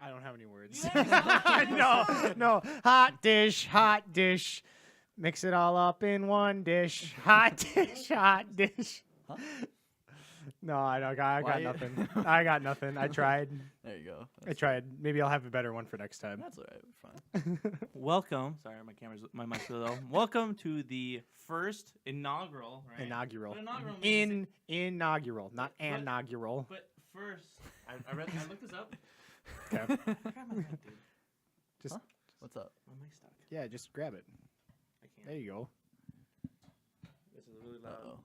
I don't have any words. Yeah, no. Hot dish. Mix it all up in one dish. Hot dish. Huh? No, I got Why- nothing. I got nothing. I tried. There you go. I tried. Maybe I'll have a better one for next time. That's all right. Fine. Welcome. Sorry, my mic's low. Welcome to the first inaugural. Right? Inaugural. But inaugural means Inaugural, not But- inaugural. But first, I looked this up. Okay. I got my mic, dude. Just Huh? What's up? My mic's stuck. yeah, just grab it. I can't. There you go. This is really loud. Uh-oh.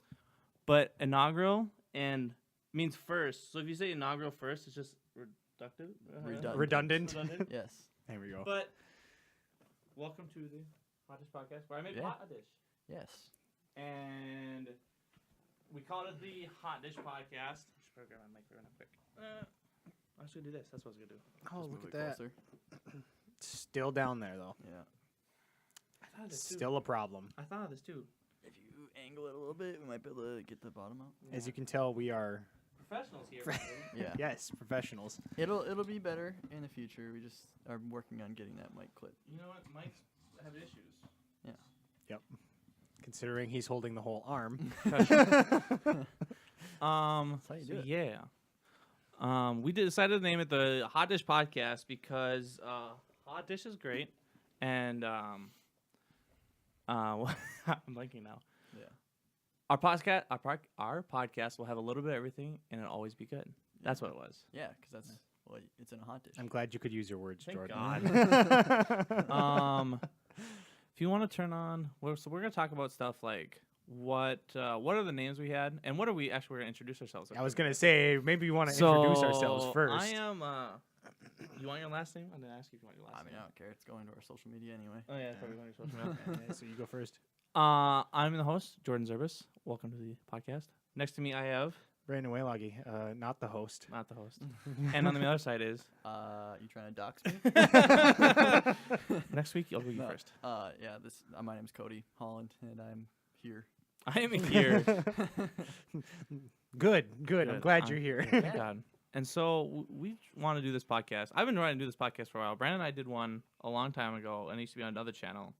But inaugural and means first. So if you say inaugural first, it's just reductive. Redundant. Redundant. Yes. There we go. But welcome to the Hotdish podcast, where I make Yeah. Hotdish, Yes. and we call it the Hotdish podcast. I should probably grab my mic real quick. I was gonna do this. That's what I was gonna do. Oh, Just look move at it that. closer. Still down there though. Yeah. I thought of this too. Still a problem. I thought of this too. If you angle it a little bit, we might be able to get the bottom out. As you can tell, we are Professionals here. Fre- Yeah. yes, professionals. It'll be better in the future. We just are working on getting that mic clip. You know what? Mics have issues. Considering he's holding the whole arm. how you do it. Yeah. We decided to name it the Hotdish podcast because hot dish is great, and I'm blanking now. Yeah. Our podcast will have a little bit of everything, and it'll always be good. That's what it was. Yeah, because that's well, it's in a hot dish. I'm glad you could use your words, Thank Jordan. God. If you want to turn on, we're gonna talk about stuff like what are the names we had, and what are we actually? We're gonna introduce ourselves. I was gonna say maybe we want to introduce ourselves first. I am. You want your last name? I'm gonna ask you if you want your last I mean, name. I don't care. It's going to our social media anyway. Oh yeah, probably going to social media. Okay, so you go first. I'm the host, Jordan Zerbis. Welcome to the podcast. Next to me, I have Brandon Wayloggy, not the host. not the host, and on the other side is You trying to dox me? next week. I'll go you No. first. Yeah. This. My name's Cody Holland, and I'm here. I am here. Good. I'm Good. glad you're here. Thank God. And so we want to do this podcast. I've been wanting to do this podcast for a while. Brandon and I did one a long time ago, and it used to be on another channel,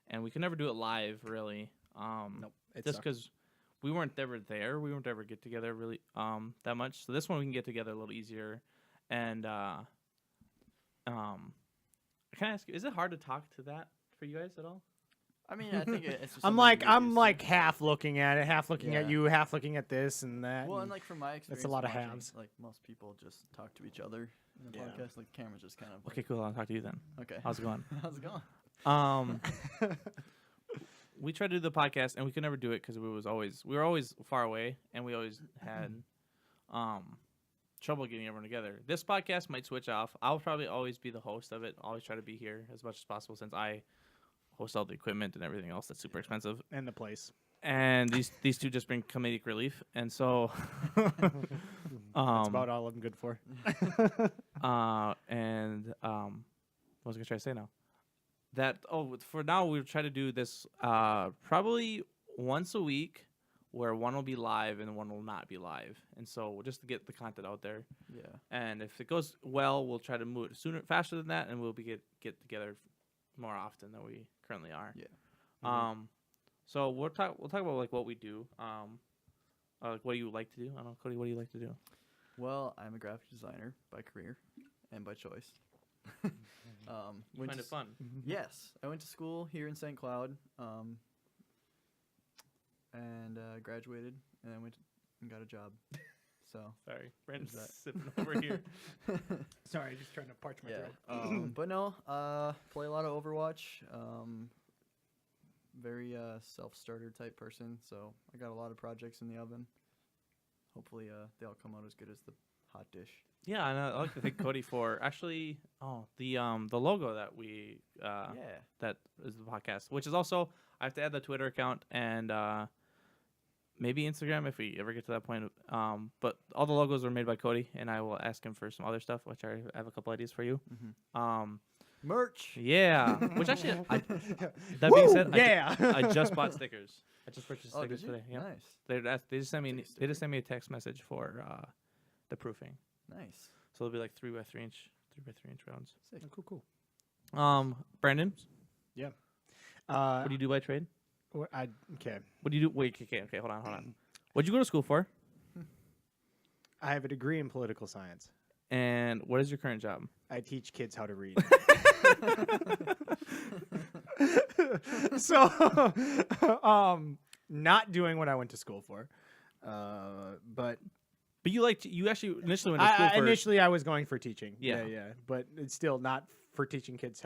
and we could never do it live, really. Nope. It Just sucked. because we weren't ever there. We weren't ever get together really that much. So this one we can get together a little easier. And can I ask you, is it hard to talk to that for you guys at all? I mean, I think it's just. I'm something like to get used to. half looking at it, half looking at Yeah. you, half looking at this and that. Well, and and like from my experience, a lot of watching, halves. Like most people just talk to each other in a Yeah. podcast. Like the camera's just kind of. Okay, cool. I'll talk to you then. Okay. How's it going? How's it going? We tried to do the podcast and we could never do it because we were always far away and we always had trouble getting everyone together. This podcast might switch off. I'll probably always be the host of it. Always try to be here as much as possible since I host all the equipment and everything else that's super expensive. and the place. And these two just bring comedic relief. And so That's about all I'm good for. what was I gonna try to say now? For now we'll try to do this probably once a week, where one will be live and one will not be live, and so just to get the content out there. Yeah. And if it goes well, we'll try to move it faster than that, and we'll get together more often than we currently are. Yeah. So we'll talk about like what we do. Like what do you like to do? I don't know, Cody. What do you like to do? Well, I'm a graphic designer by career and by choice. You went find to it fun? Yes, I went to school here in St. Cloud, and graduated, and then went and got a job. So Sorry, Brandon's that. sipping over here. Sorry, just trying to parch my yeah, throat. but no, play a lot of Overwatch. Very self-starter type person, so I got a lot of projects in the oven. Hopefully, they all come out as good as the hot dish. Yeah, and I like to thank Cody for actually the logo that we Yeah. that is the podcast, which is also I have to add the Twitter account and maybe Instagram if we ever get to that point. But all the logos were made by Cody, and I will ask him for some other stuff, which I have a couple ideas for you. Merch. Yeah, which actually, that being said, yeah. I just bought stickers. I just purchased Oh, stickers did you? today. Yeah, Nice. they just sent me Sticker. a text message for the proofing. Nice. So it'll be like 3 by 3 inch 3x3 rounds. Sick. Oh, cool. Brandon, Uh, what do you do by trade? okay. What do you do? Wait, okay, hold on. What'd you go to school for? I have a degree in political science. And what is your current job? I teach kids how to read. So, not doing what I went to school for, but But you actually initially went to school for initially I was going for teaching. Yeah. Yeah. But it's still not for teaching kids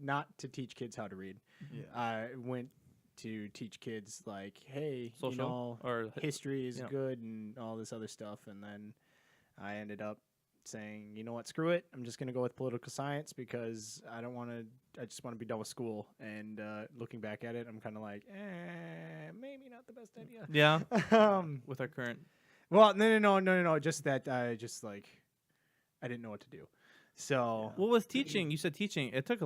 not to teach kids how to read. Yeah. I went to teach kids like, hey, social or history is yeah. good and all this other stuff, and then I ended up saying, you know what, screw it, I'm just going to go with political science because I just want to be done with school. And looking back at it, I'm kind of like, maybe not the best idea. Yeah. With our current. Well, no, just that I didn't know what to do. So Well, with teaching, you said teaching. It took there's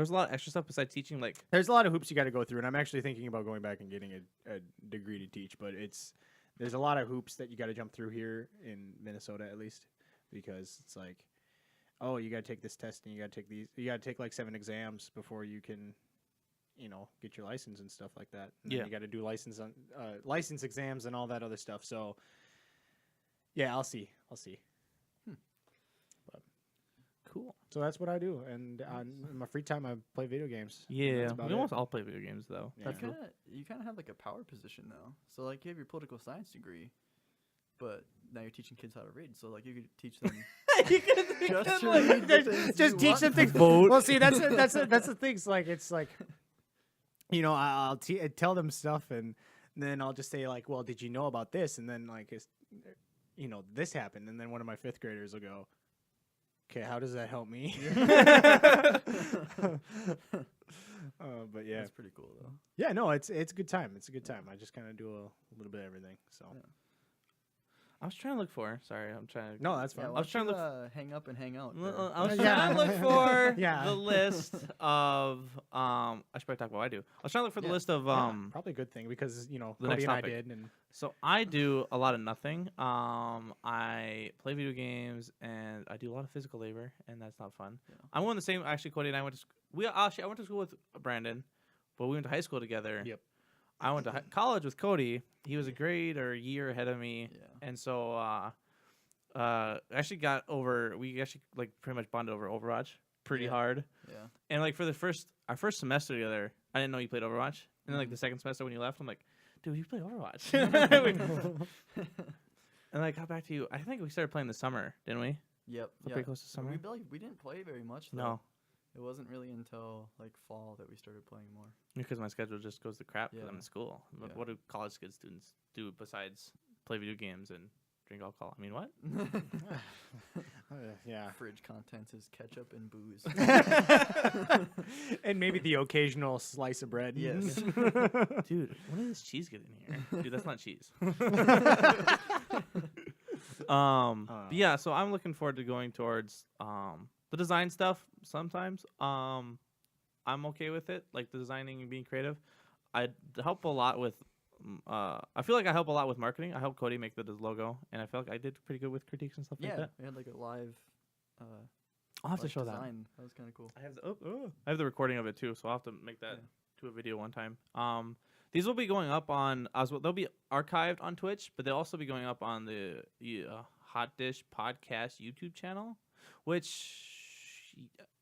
a lot of extra stuff besides teaching. Like there's a lot of hoops you got to go through, and I'm actually thinking about going back and getting a degree to teach, but there's a lot of hoops that you got to jump through here in Minnesota, at least, because it's like, oh, you got to take this test and you got to take like 7 exams before you can, get your license and stuff like that. And then you got to do license exams and all that other stuff. So yeah, I'll see. cool. So that's what I do, and in my free time I play video games. Yeah, That's about we it. almost all play video games though. Yeah. That's cool. You kind of have like a power position though. So like you have your political science degree, but now you're teaching kids how to read. So like you could teach them just to read the things just you teach want them things. Vote. Well, see, that's the things. Like it's like, I'll tell them stuff, and then I'll just say like, well, did you know about this? And then like, this happened, and then one of my 5th graders will go, okay, how does that help me? But yeah, That's pretty cool though. yeah, no, it's a good time. It's a good time. I just kind of do a little bit of everything. So Yeah. I was trying to look for. Sorry, I'm trying to. no, that's fine. Yeah, I was trying to hang up and hang out. there. I was Yeah. trying to look for Yeah. the list of. I should probably talk about what I do. I was trying to look for the Yeah. list of. Yeah, probably a good thing because the Cody next and I topic. did, and So I do a lot of nothing. I play video games and I do a lot of physical labor, and that's not fun. Yeah. I'm one of the same. Actually, Cody and I went to. I went to school with Brandon, but we went to high school together. Yep. I went to college with Cody. He was a grade or a year ahead of me, Yeah. and so we actually like pretty much bonded over Overwatch pretty Yeah. hard. Yeah. And like for our first semester together, I didn't know you played Overwatch. And then like the second semester when you left, I'm like, dude, you play Overwatch. And I got back to you. I think we started playing this summer, didn't we? Yep. Pretty close to summer. We didn't play very much. Though. No, It wasn't really until like fall that we started playing more. because my schedule just goes to crap because I'm Yeah. in school. Yeah. What do college kid students do besides play video games and drink alcohol? I mean, what? yeah, Fridge contents is ketchup and booze. and maybe the occasional slice of bread. Yes. Dude, when did this cheese get in here? Dude, that's not cheese. But yeah, so I'm looking forward to going towards the design stuff sometimes. I'm okay with it, like the designing and being creative. I help a lot with I feel like I help a lot with marketing. I helped Cody make the logo, and I felt like I did pretty good with critiques and stuff like Yeah, that. we had like a live. I'll have to like, show that. design. That was kind of cool. I have I have the recording of it too, so I'll have to make that to a video one time. These will be going up on as well. They'll be archived on Twitch, but they'll also be going up on the Hotdish podcast YouTube channel, which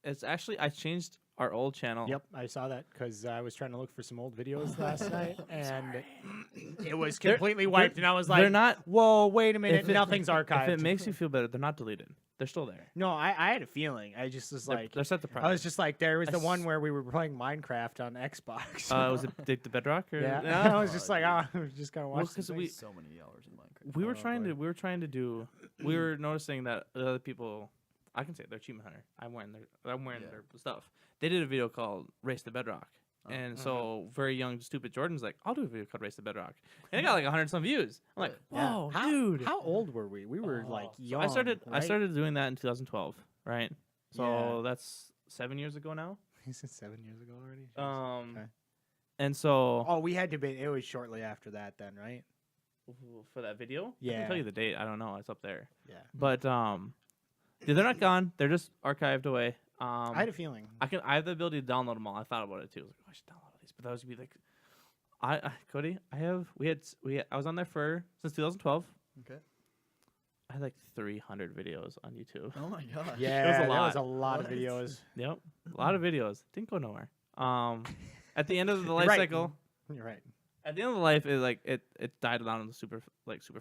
is actually I changed our old channel. Yep, I saw that because I was trying to look for some old videos last night, and it was completely wiped. And I was like, they're not. "Whoa, wait a minute! If it- Nothing's archived." If it makes you feel better, they're not deleted. They're still there. No, I had a feeling. I just was like, They're set to I private. was just like, there was I the one s- where we were playing Minecraft on Xbox. Was it the Bedrock? Or, yeah, No? I was just like, I was just gonna Well, watch. 'cause some we- things. So many hours in Minecraft. We were Oh, trying boy. to. We were trying to do. We were noticing that other people. I can say they're Achievement Hunter. I'm wearing Yeah. their stuff. They did a video called Race the Bedrock. Oh. And so very young, stupid Jordan's like, I'll do a video called Race the Bedrock. And it got like 100 some views. I'm like, Yeah. whoa, How, dude. how old were we? We were like So young. I right? started doing that in 2012, right? So Yeah. that's 7 years ago now. Is it 7 years ago already? Jeez. Okay. And so Oh, we had to be. It was shortly after that, then, right? for that video, I Yeah. can tell you the date. I don't know. It's up there. Yeah. But They're not gone. They're just archived away. I had a feeling. I have the ability to download them all. I thought about it too. I was like, oh, I should download all these, but that was gonna be like, Cody, I was on there since 2012. Okay. I had like 300 videos on YouTube. Oh my gosh. Yeah, It was a that was a lot of What? videos. Yep, a lot of videos. Didn't go nowhere. At the end of the life Right. cycle, You're right. at the end of the life, it died down super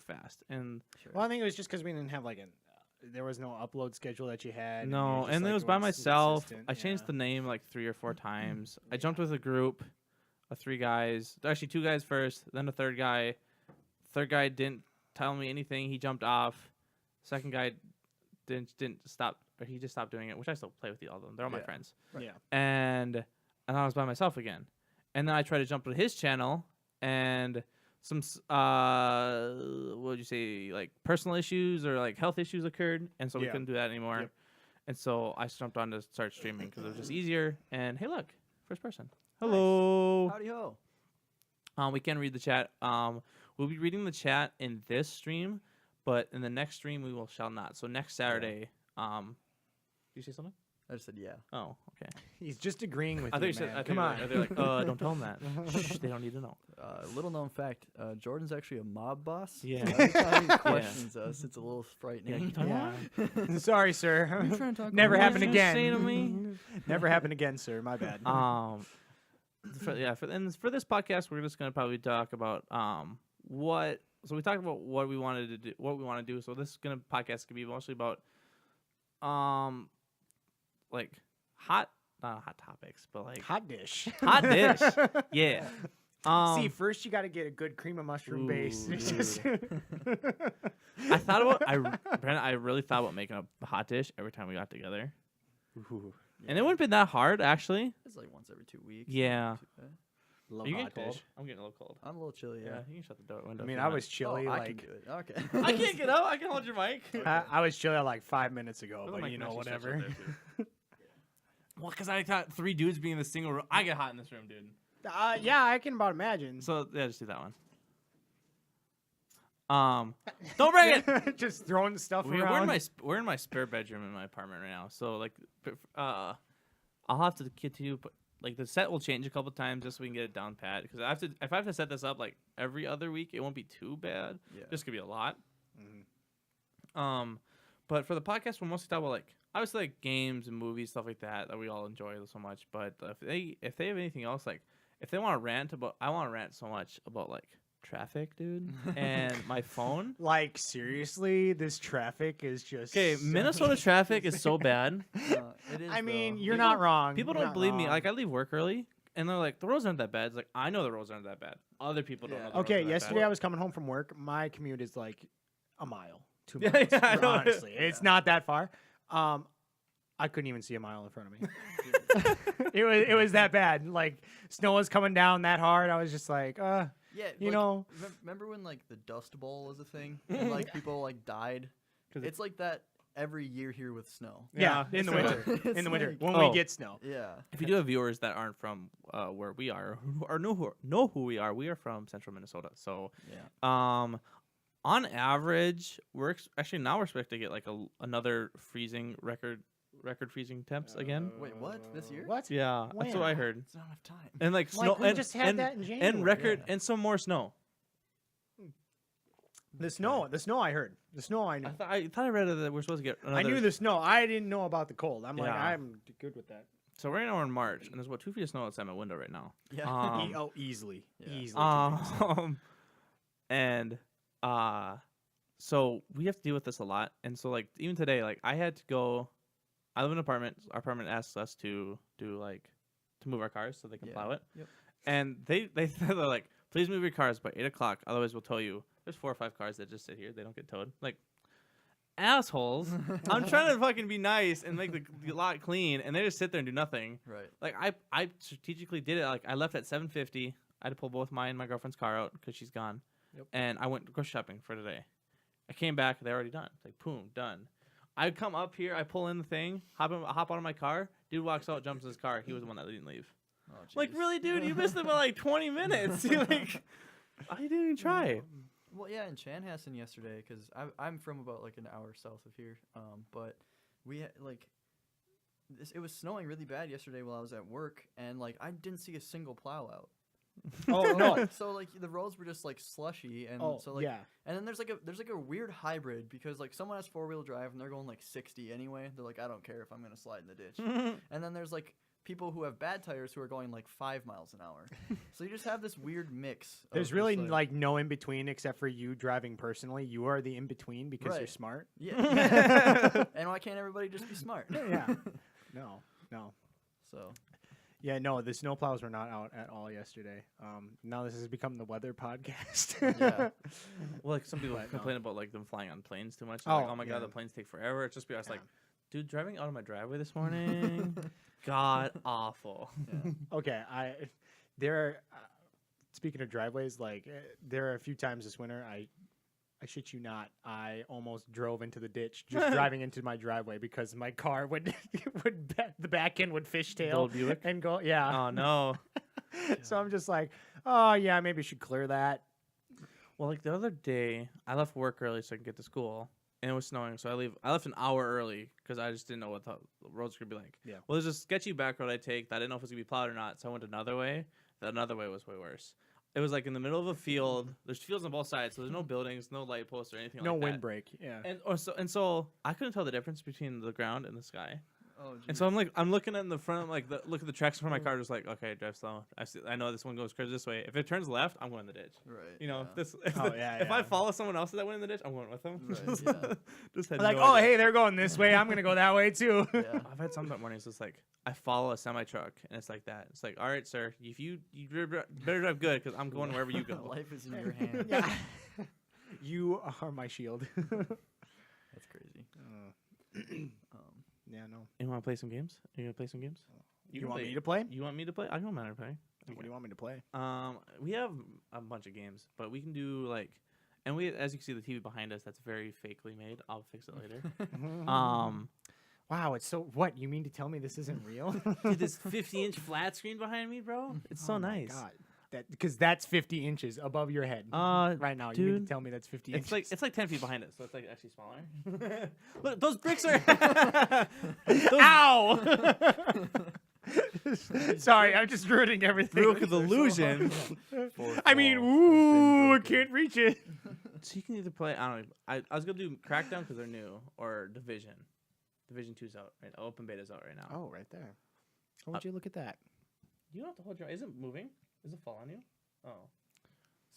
fast. And Sure. Well, I think it was just because we didn't have there was no upload schedule that you had. no, and it was by myself. I changed the name like 3 or 4 times. I jumped with a group of 3 guys. Actually, 2 guys first, then a third guy. Third guy didn't tell me anything. He jumped off. Second guy didn't stop, or he just stopped doing it. Which I still play with all of them. They're all my Yeah. friends. Right. Yeah. And I was by myself again. And then I tried to jump to his channel, and some what would you say, like personal issues or like health issues occurred, and so we Yeah. couldn't do that anymore. Yep. And so I jumped on to start streaming because it was just easier. And hey, look, first person. Hello. Howdy ho. We can read the chat. We'll be reading the chat in this stream, but in the next stream we shall not. So next Saturday. Did you say something? I just said yeah. Oh, okay. He's just agreeing with I you, thought you said. man. I Come thought on. They're like, don't tell them that. Shh, they don't need to know. Little known fact: Jordan's actually a mob boss. Yeah. So every time he questions us, it's a little frightening. Yeah. Sorry, sir. trying to talk Never about happened what you again. say to me? Never happened again, sir. My bad. For this podcast, we're just gonna probably talk about what. So we talked about what we wanted to do, what we want to do. So this podcast could be mostly about like not hot topics, but like Hot dish. hot dish. Yeah. See, first you got to get a good cream of mushroom base. Ooh, It's just I thought about Brandon, I really thought about making a hot dish every time we got together, Ooh, and it wouldn't been that hard actually. It's like once every 2 weeks. Yeah. Not too bad. love Are you hot getting cold? dish. I'm getting a little cold. I'm a little chilly. Yeah, Yeah. you can shut the door window. I if mean, you I want. was chilly. I can like do it. Okay. I can't get up. I can hold your mic. I was chilly like 5 minutes ago, Those but mic you know, actually stretch out whatever. there, too. Well, because I thought 3 dudes being in the single room. I get hot in this room, dude. Yeah, I can about imagine. So yeah, just do that one. Don't bring it. Just throwing stuff We're around. in my spare bedroom in my apartment right now. So like, I'll have to get to you, but like the set will change a couple times just so we can get it down pat. Because if I have to set this up like every other week, it won't be too bad. Yeah. This could be a lot. Mhm. But for the podcast, we'll mostly talk about like obviously like games and movies, stuff like that we all enjoy so much. But if they have anything else, like if they want to rant about, I want to rant so much about like traffic, dude, and my phone. Like seriously, this traffic is just Okay, Minnesota traffic is so bad. It is. I mean, though. you're not wrong. People You're don't not believe me. wrong. Like I leave work early, and they're like, the roads aren't that bad. It's like I know the roads aren't that bad. Other people don't Yeah. know. The roads Okay, are that yesterday bad. I was coming home from work. My commute is like a mile, 2 Yeah, miles. yeah, I know. Honestly, it's not that far. I couldn't even see a mile in front of me. it was that bad. Like snow was coming down that hard. I was just like, Yeah. you like, know. Remember when like the Dust Bowl was a thing and like people like died? 'Cause It's like that every year here with snow. Yeah, Yeah, in the it's winter. like- In the winter it's when Oh. we get snow. Yeah. If you do have viewers that aren't from where we are or know who we are from Central Minnesota. So Yeah. on average, actually now we're expected to get like another freezing record freezing temps again. Wait, what? This year? What? Yeah, that's what I When? heard. It's not enough time. And like Like, snow we and just had and, that in and January. record Yeah. and some more snow. The snow I heard. The snow I knew. I thought I read that we're supposed to get another. I knew the snow. I didn't know about the cold. I'm like, Yeah. I'm good with that. So right now we're in March, and there's about 2 feet of snow outside my window right now. Yeah. Easily. Yeah. Easily. And so we have to deal with this a lot. And so like even today, like I had to go. I live in an apartment. Our apartment asks us to do like to move our cars so they can Yeah. plow it. Yep. And they're like, please move your cars by 8:00, otherwise we'll tow you. There's 4 or 5 cars that just sit here. They don't get towed. Like assholes. I'm trying to fucking be nice and make the lot clean, and they just sit there and do nothing. Right. Like I strategically did it. Like I left at 7:50. I had to pull both mine and my girlfriend's car out because she's gone. Yep. And I went grocery shopping for today. I came back. They're already done. It's like boom, done. I come up here. I pull in the thing. Hop out of my car. Dude walks out, jumps in his car. He was the one that didn't leave. Oh, Like jeez. really, dude? You missed it by like 20 minutes. Like I didn't even try. Well, yeah, in Chanhassen yesterday, because I'm from about like an hour south of here, but it was snowing really bad yesterday while I was at work, and like I didn't see a single plow out. Oh no. So like the roads were just like slushy, and Oh so like yeah. and then there's like a weird hybrid because like someone has 4-wheel drive and they're going like 60 anyway. They're like, I don't care if I'm gonna slide in the ditch. And then there's like people who have bad tires who are going like 5 miles an hour. So you just have this weird mix. There's of really just, like no in between except for you driving personally. You are the in between because you're Right. smart. yeah. And why can't everybody just be smart? Yeah. No. So Yeah, no, the snowplows were not out at all yesterday. Now this has become the weather podcast. Yeah. Well, like some people But, complain about like them flying on planes too much. Like, Oh, oh my yeah. god, the planes take forever. It's just because Yeah. like, dude, driving out of my driveway this morning, god awful. yeah. Okay, there are speaking of driveways, like there are a few times this winter I shit you not, I almost drove into the ditch just driving into my driveway because my car would the back end would The fishtail old Buick? and go. Yeah. Oh no. So I'm just like, oh yeah, maybe I should clear that. Well, like the other day, I left work early so I could get to school, and it was snowing. So I left an hour early because I just didn't know what the roads were gonna be like. Yeah. Well, there's a sketchy back road I take that I didn't know if it was gonna be plowed or not, so I went another way. The another way was way worse. It was like in the middle of a field. There's fields on both sides, so there's no buildings, no light posts or anything No like that. windbreak. Yeah. And so I couldn't tell the difference between the ground and the sky. Oh, And so I'm looking at the front, like look at the tracks in front of my car, just like, okay, drive slow. I know this one goes crazy this way. If it turns left, I'm going in the ditch. right. You know, yeah. if I follow someone else that went in the ditch, I'm going with them. Right, yeah. Just had Like, no oh idea. hey, they're going this way. I'm gonna go that way too. Yeah. I've had some that mornings. It's like I follow a semi truck, and it's like that. It's like, all right, sir, if you better drive good because I'm going wherever you go. Life is in your hands. Yeah. You are my shield. That's crazy. Yeah, no. You want to play some games? You gonna play some games? You can want play- me to play? You want me to play? I don't matter to play. What do you want me to play? We have a bunch of games, but we can do like, and we, as you can see, the TV behind us that's very fakely made. I'll fix it later. Wow, it's so. What you mean to tell me this isn't real? Dude, this 50-inch flat screen behind me, bro. It's so Oh my nice. God. Because that's 50 inches above your head. Right now, you mean dude, to tell me that's 50 inches? It's like 10 feet behind it, so it's like actually smaller. Look, those bricks are. Ow! Sorry, I'm just ruining everything. Broke the illusion. I mean, ooh, I can't reach it. So you can either play. I don't know. I was gonna do Crackdown because they're new, or Division. Division 2's out right now. Open beta's out right now. Oh, right there. How would you look at that? You don't have to hold your. Is it moving? Does it fall on you? Oh.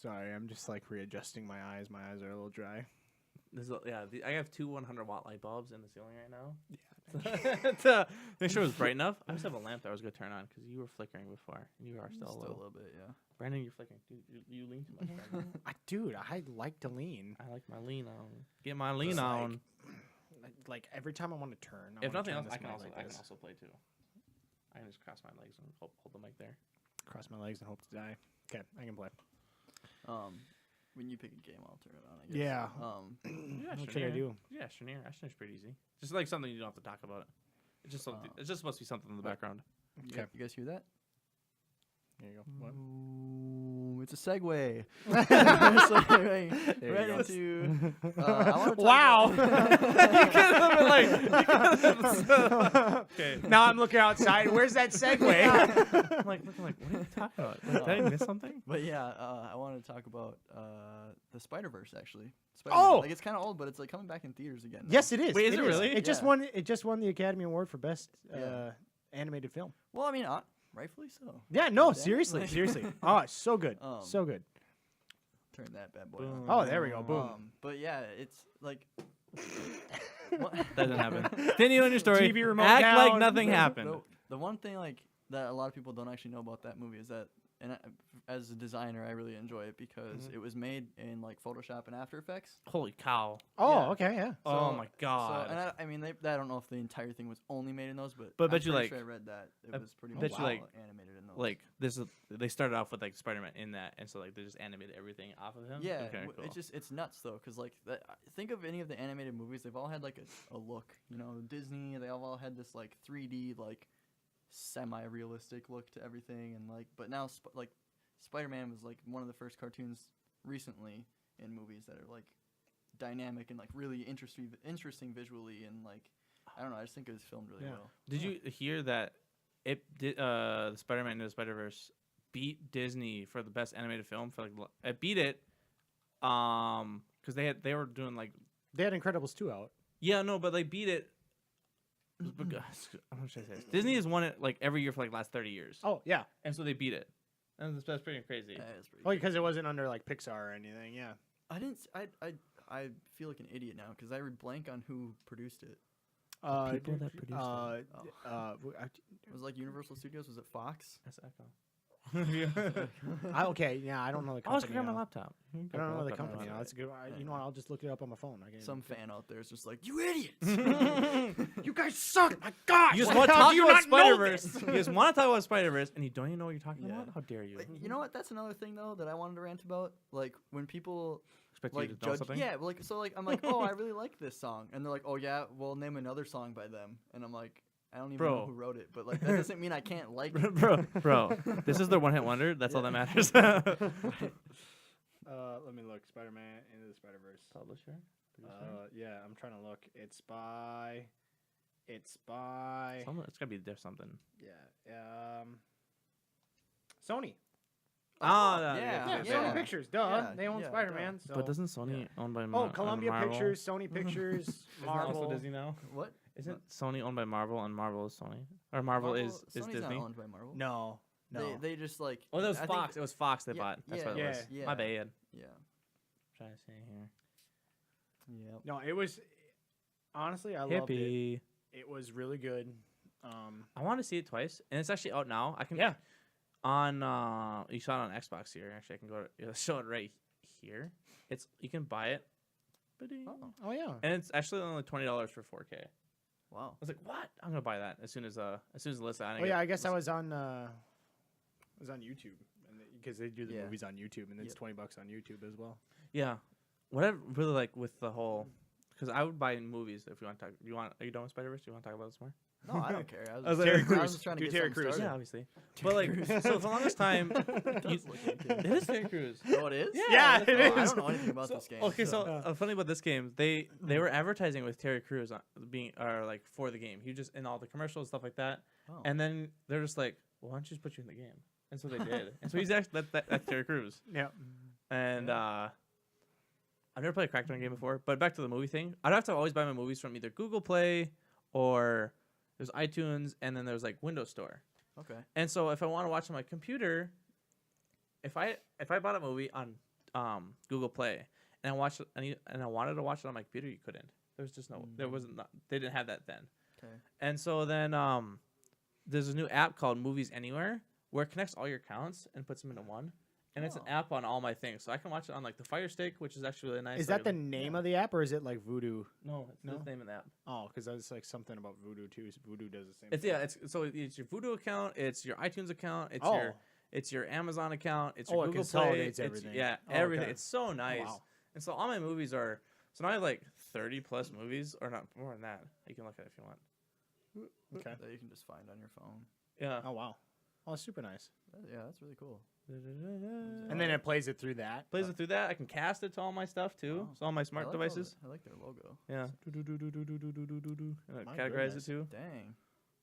Sorry, I'm just like readjusting my eyes. My eyes are a little dry. I have two 100-watt light bulbs in the ceiling right now. Yeah. To make sure it was bright enough. I just have a lamp that I was gonna turn on because you were flickering before, and you are still a little. bit, yeah. Brandon, you're flickering. Dude, you lean too much. Brandon. Dude, I like to lean. I like my lean on. Get my lean Just on. Like every time I want to turn. If nothing else, I I can like this. also play too. I can just cross my legs and hold the mic there. Cross my legs and hope to die. Okay, I can play. When you pick a game, I'll turn it on. I guess. Yeah. Yeah, What should I do? Yeah, Chenier. Cheniere's pretty easy. Just like something you don't have to talk about. It's just something. It's just supposed to be something in the background. Okay. You guys hear that? There you go. What? Ooh, it's a segue. There you right go. into. I wanna talk Wow. about- Okay. Now I'm looking outside. Where's that segue? I'm like looking like, what are you talking about? Like, did I miss something? But yeah, I wanted to talk about the Spider-Verse actually. Oh! Like it's kind of old, but it's like coming back in theaters again. now. Yes, it is. Wait, is it really? It just Yeah. won. It just won the Academy Award for best Yeah. animated film. Well, I mean, rightfully so. Yeah. No. Damn. Seriously. Seriously. Oh, it's so good. Um, So good. Turn that bad boy Boom. on. Oh, there we go. Boom. But yeah, it's like. That didn't happen. Continue on your story. TV remote Act like down. nothing happened. The one thing like that a lot of people don't actually know about that movie is that, and as a designer, I really enjoy it because it was made in like Photoshop and After Effects. Holy cow! Oh, yeah. okay. Yeah. Oh So- my god! So, and I mean, I don't know if the entire thing was only made in those, but But I'm bet you, pretty like- sure I read that it I was pretty bet much you, like- all animated in those. Like they started off with like Spider-Man in that, and so like they just animated everything off of him. yeah, Okay, cool. it's nuts though, because like think of any of the animated movies, they've all had like a look. You know, Disney, they all had this like 3D like semi-realistic look to everything, and like but now like Spider-Man was like one of the first cartoons recently in movies that are like dynamic and like really interesting visually, and like I don't know. I just think it was filmed really Yeah. well. Did you hear that it did the Spider-Man Into the Spider-Verse beat Disney for the best animated film for like it beat it because they were doing like They had Incredibles 2 out. yeah no but they beat it. I'm not sure say this. Disney has won it like every year for like last 30 years. Oh, yeah. And so they beat it. And that's pretty crazy. Yeah, it's pretty Oh, cool. because it wasn't under like Pixar or anything. Yeah. I didn't. I feel like an idiot now because I blank on who produced it. people that produced it. It was like Universal Studios. Was it Fox? That's Echo. Okay, yeah, I don't know the I was company. grab my now. laptop. I don't know the Laptop company. now. Now. That's a good. You know what? I'll just look it up on my phone. I can, Some fan out there is just like, you idiots! You guys suck. My God. You just Why want to the hell talk do you about not know Spider-Verse. this? You just want to talk about Spider-Verse, and you don't even know what you're talking Yeah. about? How dare you? Like, you know what? That's another thing though that I wanted to rant about. Like when people Expect like you to know judge, something? yeah, like so like I'm like, oh, I really like this song, and they're like, oh yeah, well name another song by them, and I'm like, I don't even know Bro. who wrote it, but like that doesn't mean I can't like it. bro, this is their one-hit wonder. That's all that matters. Let me look. Spider-Man Into the Spider-Verse. Publisher? Yeah, I'm trying to look. It's by. It's gotta be there something. Yeah. Sony. Ah, yeah, Yeah, yeah. Sony Pictures. Duh. Yeah, they own yeah, Spider-Man. So. But doesn't Sony owned by Oh, Columbia Marvel? Pictures, Sony Pictures, Isn't that Marvel. also Disney now? What? Isn't Sony owned by Marvel and Marvel is Sony? Or Marvel is Sony's Disney? not owned by Marvel. No. They just like. Oh, that was I think- Fox. It was Fox they Yeah, bought. That's yeah, what it was. yeah. My bad. Yeah. Trying to say here. Yep. No, it was. Honestly, I loved it. Hippie. It was really good. I want to see it twice, and it's actually out now. I can. Yeah. On you saw it on Xbox here. Actually, I can go to show it right here. It's you can buy it. Oh yeah. And it's actually only $20 for 4K. I Wow. was like, what? I'm gonna buy that as soon as the list. Oh yeah, I guess I was on. YouTube, because they do the Yeah. movies on YouTube, and it's Yep. $20 on YouTube as well. Yeah. What I really like with the whole, because I would buy movies if you want to talk. Are you done with Spider-Verse? Do you want to talk about this more? No, I don't care. I was, I was just, like- Terry I Crews. was just trying to Do get Terry something Crews. started. Yeah, obviously. But like, so for the longest time, It does look like it. it is Terry Crews. Oh, it is? Yeah, it Oh, I is. don't know anything about this game. Okay, so Yeah. funny about this game, they were advertising with Terry Crews being or like for the game. He just in all the commercials stuff like that, Oh. and then they're just like, well, why don't you just put you in the game? And so they did. And so he's actually that's Terry Crews. Yeah. And I've never played a Crackdown game before, but back to the movie thing, I'd have to always buy my movies from either Google Play or there's iTunes, and then there's like Windows Store. Okay. And so if I want to watch on my computer, if I bought a movie on Google Play and I watched it, and I wanted to watch it on my computer, you couldn't. There was just no. There wasn't. They didn't have that then. Okay. And so then there's a new app called Movies Anywhere where it connects all your accounts and puts them into one. And it's an Oh. app on all my things, so I can watch it on like the Fire Stick, which is actually really nice. Is like, that the name of the app, or is it like Voodoo? No, it's No? the name of the app. Oh, because that's like something about Voodoo too. So Voodoo does the same. It's thing. yeah, it's your Voodoo account, it's your iTunes account, Oh. it's your Amazon account, it's Oh, your it Google consolidates Play, everything. yeah, Oh, everything. okay. It's so nice. wow. And so all my movies are so now I have like 30 plus movies, or not more than that. You can look at it if you want. Okay. That you can just find on your phone. Yeah. Oh wow. Oh, that's super nice. Yeah, that's really cool. And then it plays it through that. Plays it through that. I can cast it to all my stuff too. Oh. So all my I smart like devices. I like their logo. Yeah. My Categorize goodness. it too. Dang.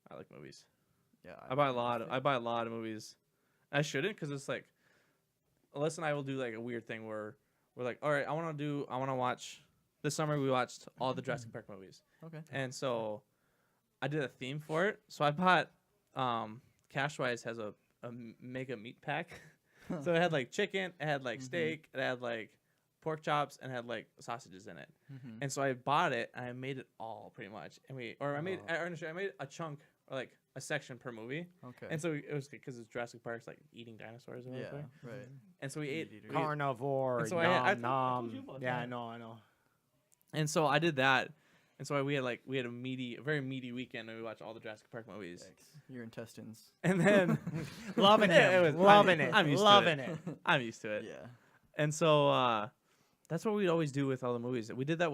I like movies. Yeah. I buy a lot. I buy a lot of movies. I shouldn't, because it's like, Alyssa and I will do like a weird thing where we're like, all right, I want to watch. This summer we watched all the Jurassic Park movies, Okay. and so I did a theme for it. So I bought. Cashwise has a mega meat pack, so it had like chicken, it had like steak, it had like pork chops, and it had like sausages in it. Mm-hmm. And so I bought it and I made it all pretty much, and I made a chunk or like a section per movie. Okay. And so it was because it's Jurassic Park's like eating dinosaurs or yeah. whatever. Right. And so we Meat ate. eater. Carnivore. And so I nom told you nom. about Yeah, that. I know. I know. And so I did that. And so we had a very meaty weekend, and we watched all the Jurassic Park movies. Yikes. Your intestines. And then Loving Yeah, it. Loving it. I'm used Loving to it. I'm used to it. Yeah. And so that's what we'd always do with all the movies. We did the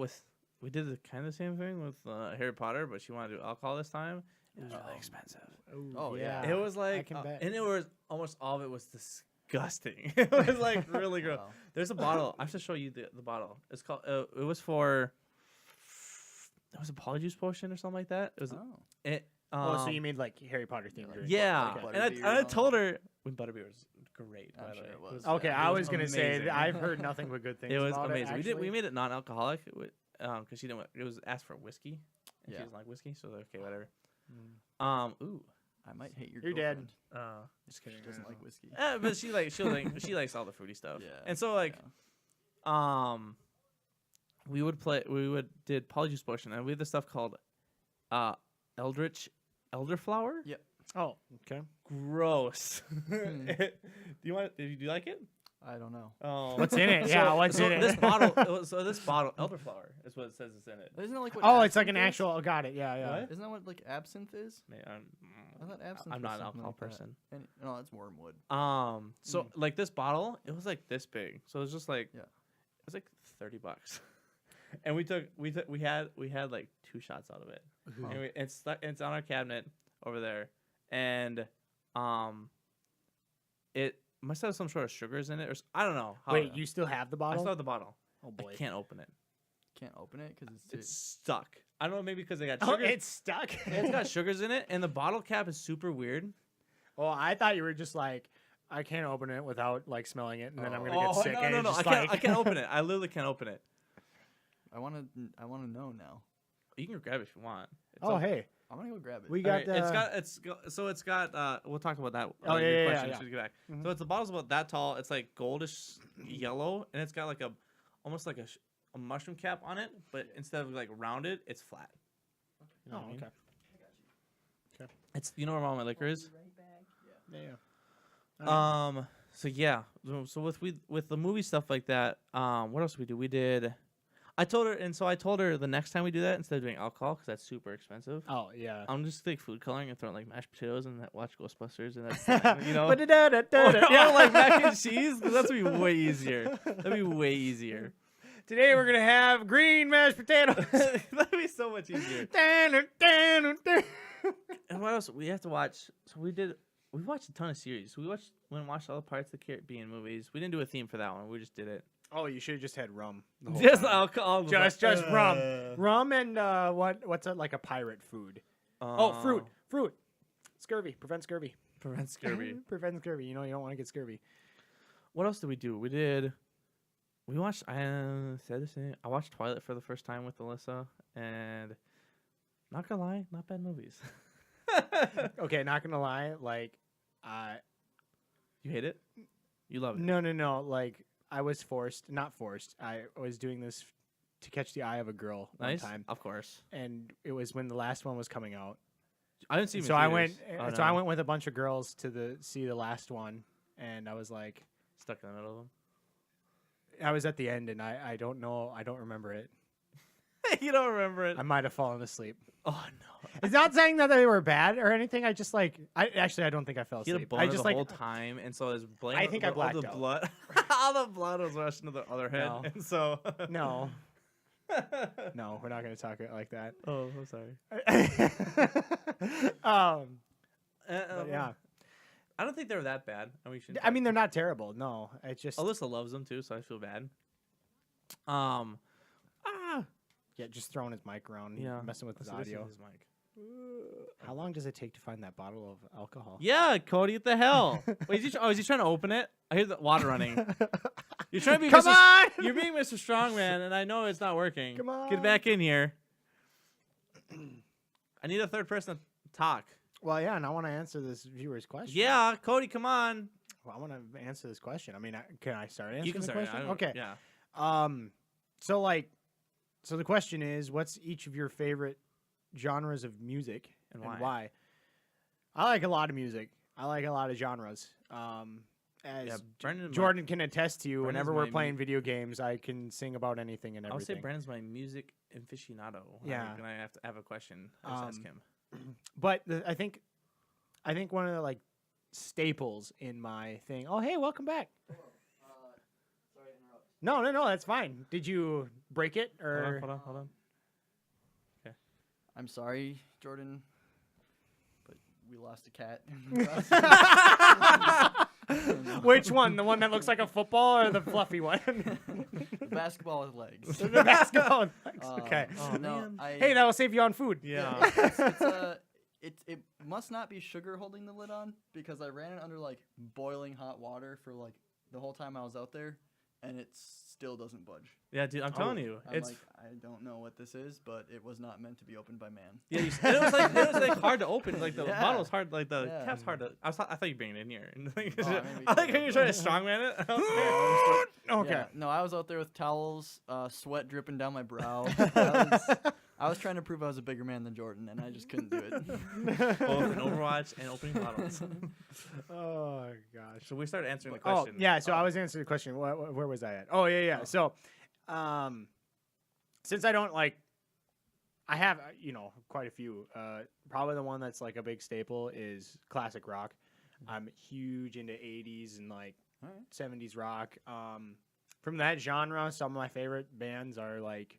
kind of the same thing with Harry Potter, but she wanted to do alcohol this time. It was really expensive. Ooh, Oh, yeah. It was like, can bet. and it was almost all of it was disgusting. It was like really gross. Wow. There's a bottle. I have to show you the bottle. It's called. It was for. there was a polyjuice potion or something like that. It was Oh. it. Oh, so you made like Harry Potter themed drink? Yeah, like and butterbeer I and all told her when butterbeer was great. I'm by the sure way. it was. Okay, it I was gonna amazing. say I've heard nothing but good things. It was about amazing. It, We made it non-alcoholic, because she didn't. It was asked for whiskey, and Yeah. she doesn't like whiskey, so okay, whatever. Mm. Ooh, I might hate your You're dead. girlfriend. Just kidding. She doesn't like whiskey. but she likes all the fruity stuff. Yeah. And so like, we did polyjuice potion, and we had this stuff called, eldritch elderflower. Yep. Oh, okay. Gross. Do you like it? I don't know. Oh, What's in it? Yeah, what's in it? This bottle, elderflower is what it says is in it. Isn't that like what? Oh, it's like an absinthe is? actual. Got it. Yeah, yeah. What? Isn't that what like absinthe is? Man, I thought absinthe. I'm was not an something alcohol like that. person. No, it's wormwood. So like this bottle, it was like this big. So it was just like, Yeah. it was like $30. And we had like 2 shots out of it. Ooh. And it's on our cabinet over there. And it must have some sort of sugars in it, or I don't know. Wait, you still have the I bottle? still have the bottle. Oh boy. I can't open it. Can't open it because It's stuck. I don't know, maybe because they got Oh, sugar. it's stuck. It's got sugars in it, and the bottle cap is super weird. Oh, I thought you were just like, I can't open it without like smelling it, and then I'm gonna get Oh, sick. no, and no, it's no! just I can't open it. I literally can't open it. I want to know now. You can grab it if you want. It's Oh, up- hey, I'm gonna go grab it. we got Alright, the. it's got we'll talk about that. Oh, your yeah, question yeah. as soon as we get back. Mhm. So it's the bottle's about that tall. It's like goldish yellow, and it's got like almost like a mushroom cap on it, but instead of like rounded, it's flat. You know Oh, what I mean? okay. It's where all my liquor is. Yeah. yeah. So yeah. So with the movie stuff like that, what else did we do? We did. I told her the next time we do that, instead of doing alcohol, because that's super expensive, Oh yeah. I'm just like food coloring and throwing like mashed potatoes and watch Ghostbusters and that's you know. Or Yeah. like mac and cheese, because that's be way easier. That'd be way easier. Today we're gonna have green mashed potatoes. That'd be so much easier. And And what else we have to watch? So we watched a ton of series. We went and watched all the Pirates of the Caribbean movies. We didn't do a theme for that one. We just did it. Oh, you should have just had rum. the whole Just time. alcohol. Just rum. Rum and what's like a pirate food? Oh, fruit. Scurvy. Prevent scurvy. Prevent scurvy. Prevent scurvy. You know you don't want to get scurvy. What else did we do? We watched. I said the same. I watched Twilight for the first time with Alyssa, and not gonna lie, not bad movies. Okay, not gonna lie. Like, You hate it? You love it? no. Like, I was not forced. I was doing this to catch the eye of a girl Nice. one time, Of course. and it was when the last one was coming out. I didn't see. him in So I went. theaters. Oh, So I no. went with a bunch of girls to see the last one, and I was like, Stuck in the middle of them. I was at the end, and I don't know. I don't remember it. You don't remember it? I might have fallen asleep. Oh no! It's not saying that they were bad or anything. I just like. I don't think I fell He had a asleep. boner I just the like. whole time, and so his blood. I think I all blacked the out. blood, all the blood was rushing to the other head, No. and so. No, no, we're not going to talk it like that. Oh, I'm sorry. But yeah. I don't think they were that bad. And we should. I mean, they're not terrible. No, it's just Alyssa loves them too, so I feel bad. yeah, just throwing his mic around, Yeah, messing with his So this is audio. his mic. How long does it take to find that bottle of alcohol? Yeah, Cody, what the hell? Wait, is he trying to open it? I hear the water running. You're trying to be Come on! You're being Mr. Strongman, and I know it's not working. Come on. Get back in here. I need a third person to talk. Well, yeah, and I want to answer this viewer's question. Yeah, Cody, come on. Well, I want to answer this question. I mean, can I start answering You can the start. question? Okay. Yeah. So the question is, what's each of your favorite genres of music And and why? why? I like a lot of music. I like a lot of genres. As Yeah, Brendan. Jordan can attest to, Brandon's whenever my we're playing video games, I can sing about anything and I would say everything. Brandon's my music aficionado. Yeah. And I have to have a question. I just ask him. But I think one of the like staples in my thing. Oh, hey, welcome back. Sorry to interrupt. No, that's fine. Did you break it or? Hold on. I'm sorry, Jordan, but we lost a cat. Which one? The one that looks like a football or the fluffy one? The basketball with legs. The basketball. with legs. Okay. Oh, no, man. Hey, that will save you on food. Yeah. It must not be sugar holding the lid on because I ran it under like boiling hot water for like the whole time I was out there, and it still doesn't budge. Yeah, dude, I'm telling you, I'm it's like, I don't know what this is, but it was not meant to be opened by man. yeah. It was like hard to open. Like the Yeah. bottle's hard. Like the Yeah. cap's hard to. I thought you were bringing it in here. maybe I like how you're trying to strongman it. Okay. Yeah, no, I was out there with towels, sweat dripping down my brow. I was trying to prove I was a bigger man than Jordan, and I just couldn't do it. Both in Overwatch and opening bottles. Oh gosh. So we started answering the Oh question. yeah. So I was answering the question. Where was I at? Oh yeah. Oh. So, since I don't like, I have quite a few. Probably the one that's like a big staple is classic rock. I'm huge into 80s and like Alright. 70s rock. From that genre, some of my favorite bands are like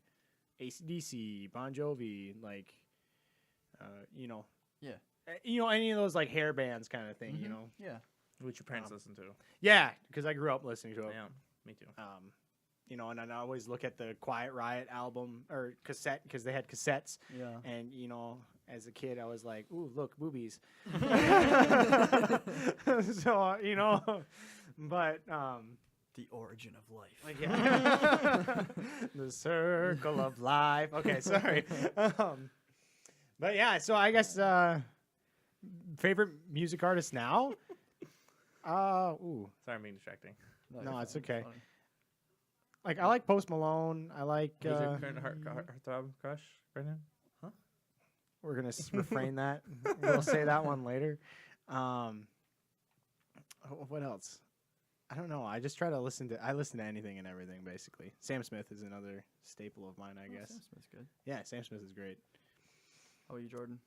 AC/DC, Bon Jovi, like, Yeah. any of those like hair bands kind of thing, Mhm. you know. Yeah. Which your parents listen to. Yeah, because I grew up listening to it. Yeah, me too. And I always look at the Quiet Riot album or cassette because they had cassettes. Yeah. And as a kid, I was like, "Ooh, look, boobies." So but The origin of life. like, yeah. The circle of life. Okay, sorry. But yeah, so I guess favorite music artist now. Ooh, Sorry, I'm being distracting. No, you're it's fine, okay. fine. like I like Post Malone. I like. Who's your current heartthrob crush right now? We're gonna refrain that. We'll say that one later. What else? I don't know. I just try to listen to. I listen to anything and everything, basically. Sam Smith is another staple of mine, I guess. Sam Smith's good. Yeah, Sam Smith is great. How about you, Jordan?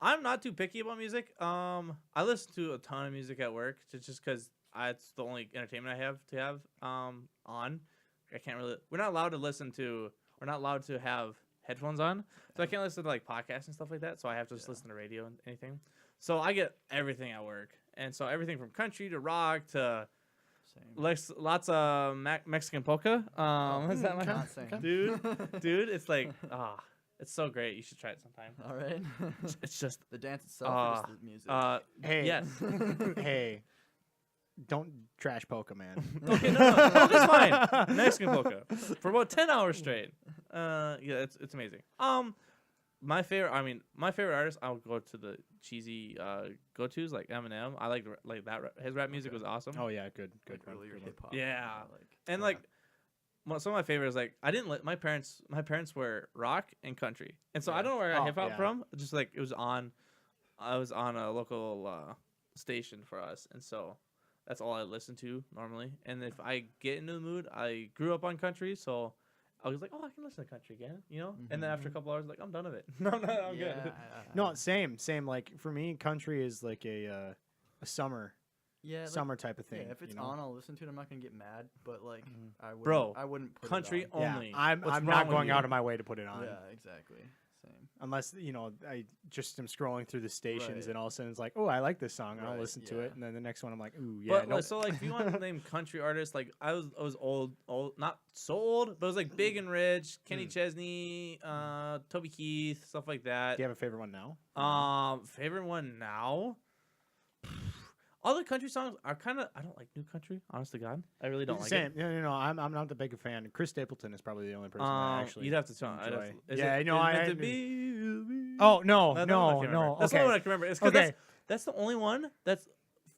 I'm not too picky about music. I listen to a ton of music at work just because it's the only entertainment I have to have on. I can't really. We're not allowed to have headphones on, so I can't listen to like podcasts and stuff like that. So I have to just listen to radio and anything. So I get everything at work, and so everything from country to rock to Same. lots of Mexican polka. Is that my Not same. dude? It's like it's so great. You should try it sometime. All right. It's just The dance itself or just the music? Hey, yes. hey, don't trash polka, man. Okay, no, polka's fine. Mexican polka for about 10 hours straight. Yeah, it's amazing. My favorite artist, I'll go to the cheesy go-tos like Eminem. I like that. His rap music was awesome. Oh yeah, good one, Really good one. hip hop. Yeah. And yeah. like some of my favorites, like I didn't let my parents were rock and country, and so I don't know where I got hip hop yeah. from. Just like it was on, I was on a local station for us, and so that's all I listen to normally. And if I get into the mood, I grew up on country, so I was like, oh, I can listen to country again, And then after a couple hours, like I'm done with it. I'm good. No, same. Like for me, country is like a summer type of thing. Yeah, if it's on, I'll listen to it. I'm not gonna get mad, but like I wouldn't put country it on. only. Yeah, I'm What's not wrong with going you? out of my way to put it on. Yeah, exactly. Same. Unless I just am scrolling through the stations Right. and all of a sudden it's like, oh, I like this song, I'll Right, listen to yeah. it, and then the next one I'm like, ooh, yeah. But nope. so like, if you want to name country artists, like I was old, not so old, but it was like Big and Rich, Kenny Chesney, Toby Keith, stuff like that. Do you have a favorite one now? Favorite one now. All the country songs are kind of. I don't like new country. Honest to God, I really don't like Same. it. No. I'm not the big fan. Chris Stapleton is probably the only person I actually. You'd have to tell. enjoy. Yeah, I know. Meant to be. Oh no, That one I no. can remember. That's Okay. the only one I can remember. It's 'cause Okay. that's the only one that's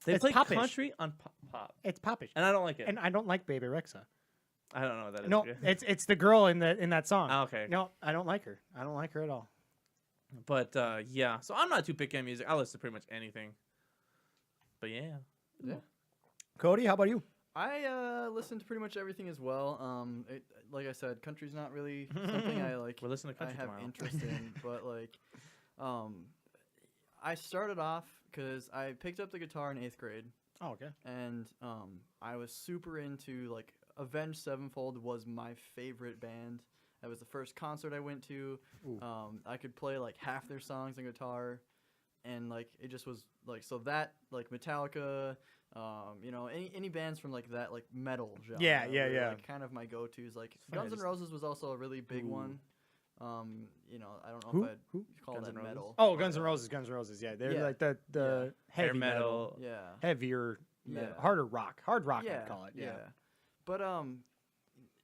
they It's play popish. country on pop, It's popish, and I don't like it. and I don't like Baby Rexa. I don't know what that is. No, it's the girl in that song. Oh, okay. No, I don't like her. I don't like her at all. But yeah, so I'm not too picky on music. I listen to pretty much anything. But yeah. Yeah. Cody, how about you? I listen to pretty much everything as well. Like I said, country's not really something I like. We're listening to I country have tomorrow. interest in, but like, I started off because I picked up the guitar in 8th grade, Oh, okay. and I was super into like Avenged Sevenfold was my favorite band. That was the first concert I went to. Ooh. I could play like half their songs on guitar, and like it just was like so that like Metallica, you know, any bands from like that like metal genre. Yeah, yeah, were, yeah. Like, kind of my go-tos. Like funny, I Guns N' just- Roses was also a really big Ooh. one. You know, I don't know Who? if I'd Who? call Guns that N' Roses? metal. Oh, but, Guns N' Roses, Guns N' Roses. Yeah, they're yeah, like the Hair heavy metal, Yeah. heavier, metal, Yeah. harder rock, hard rock. I'd call it. Yeah. But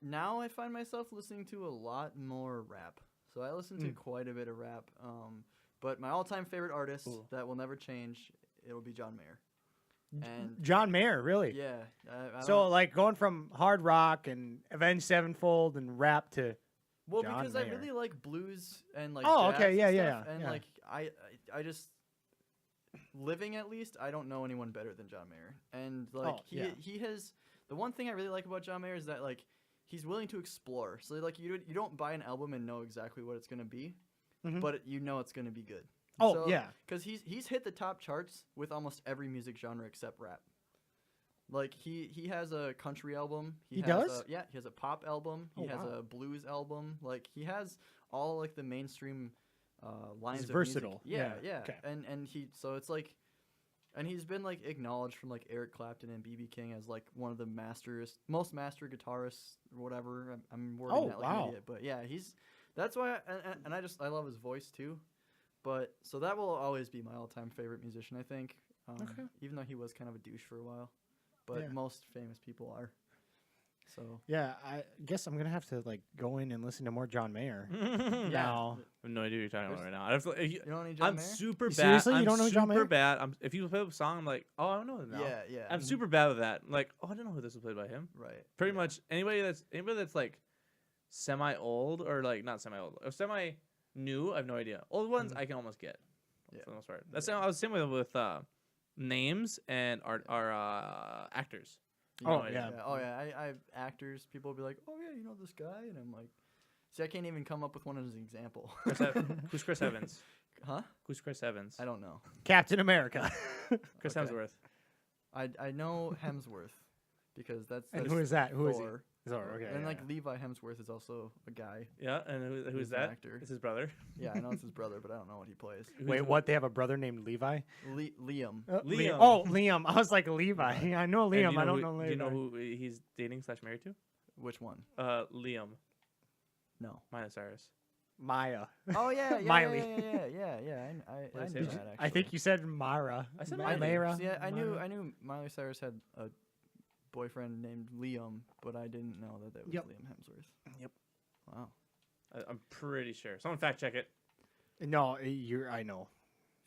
now I find myself listening to a lot more rap. So I listen to quite a bit of rap. But my all-time favorite artist that will never change, it'll be John Mayer. And John Mayer, really? yeah, I So don't- like going from hard rock and Avenged Sevenfold and rap to well, John because Mayer. I really like blues and like Oh, jazz okay, and yeah, stuff, yeah, and yeah. like I just living at least I don't know anyone better than John Mayer, and like Oh, yeah. he has the one thing I really like about John Mayer is that like he's willing to explore. So like you don't buy an album and know exactly what it's gonna be, Mhm. but you know it's gonna be good. Oh, So- yeah. because he's hit the top charts with almost every music genre except rap. Like he has a country album. He has does? He has a pop album. He Oh, has wow. a blues album. Like he has all like the mainstream lines He's of versatile. music. Yeah, Yeah, yeah. okay. And he so it's like, and he's been like acknowledged from like Eric Clapton and BB King as like one of the most master guitarists or whatever. I'm wording Oh, that like wow. an idiot, but yeah, that's why. And I love his voice too. But so that will always be my all-time favorite musician, I think. Okay. Even though he was kind of a douche for a while, but Yeah. most famous people are. So Yeah, I guess I'm gonna have to like go in and listen to more John Mayer. I Now, have no idea what you're talking about There's- right now. I have to- you know any John I'm Mayer? super You bad. seriously? You I'm don't know John super Mayer? bad. If you play a song, I'm like, oh, I don't know it now. Yeah, yeah. I'm super bad with that. Like, oh, I didn't know who this was played by him. right. Pretty yeah. much anybody that's like semi old or like not semi old or semi new, I have no idea. Old ones I can almost get. Yeah. For the most part. That's I was the same with names and our actors. You Oh, know, yeah. Oh yeah. I have actors. People will be like, "Oh yeah, you know this guy," and I'm like, "See, I can't even come up with one as an example." Who's Chris Evans? Huh? Who's Chris Evans? I don't know. Captain America. Chris Okay. Hemsworth. I know Hemsworth because that's And who is that? Who is he? Thor. Thor, okay, And yeah, like yeah. Levi Hemsworth is also a guy. Yeah, and who's He's an that? actor. It's his brother. Yeah, I know it's his brother, but I don't know what he plays. Wait, what? They have a brother named Levi? Liam. Liam. Oh, Liam. I was like Levi. I know And Liam. I don't know who, Levi. Do you know who he's dating / married to? Which one? Liam. No. Miley Cyrus. Maya. Oh yeah, yeah, Miley. yeah. What I did I knew say? that. Actually. I think you said Mara. I said I Miley. knew. See, I knew Miley Cyrus had a boyfriend named Liam, but I didn't know that was Yep. Liam Hemsworth. Yep. Wow. I'm pretty sure. Someone fact check it. No, I know.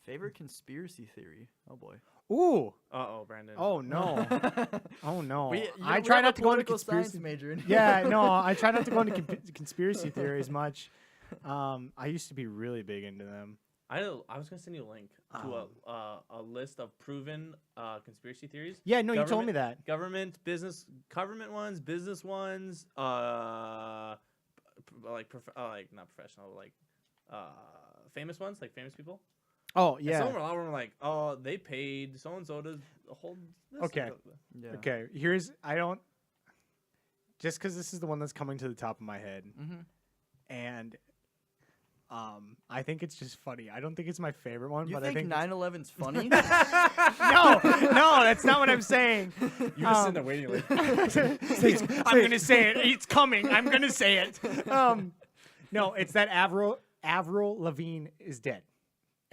Favorite conspiracy theory? Oh boy. Ooh. Oh, Brandon. Oh no. Oh no. We- you I know, try we're not to go into political science conspiracy. major. in Yeah, here. no, I try not to go into conspiracy theory as much. I used to be really big into them. I was gonna send you a link to a list of proven conspiracy theories. Yeah, no, you told me Government- that. Government ones, business ones, like not professional, like famous ones, like famous people. Oh And yeah. some of them were like, oh, they paid so and so to hold this. Okay. Yeah. Okay, just because this is the one that's coming to the top of my head, Mm-hmm. and I think it's just funny. I don't think it's my favorite one, You but think I think 9/11's funny? no, that's not what I'm saying. You're just sitting there waiting, like, I'm gonna say it. It's coming. I'm gonna say it. No, it's that Avril Lavigne is dead,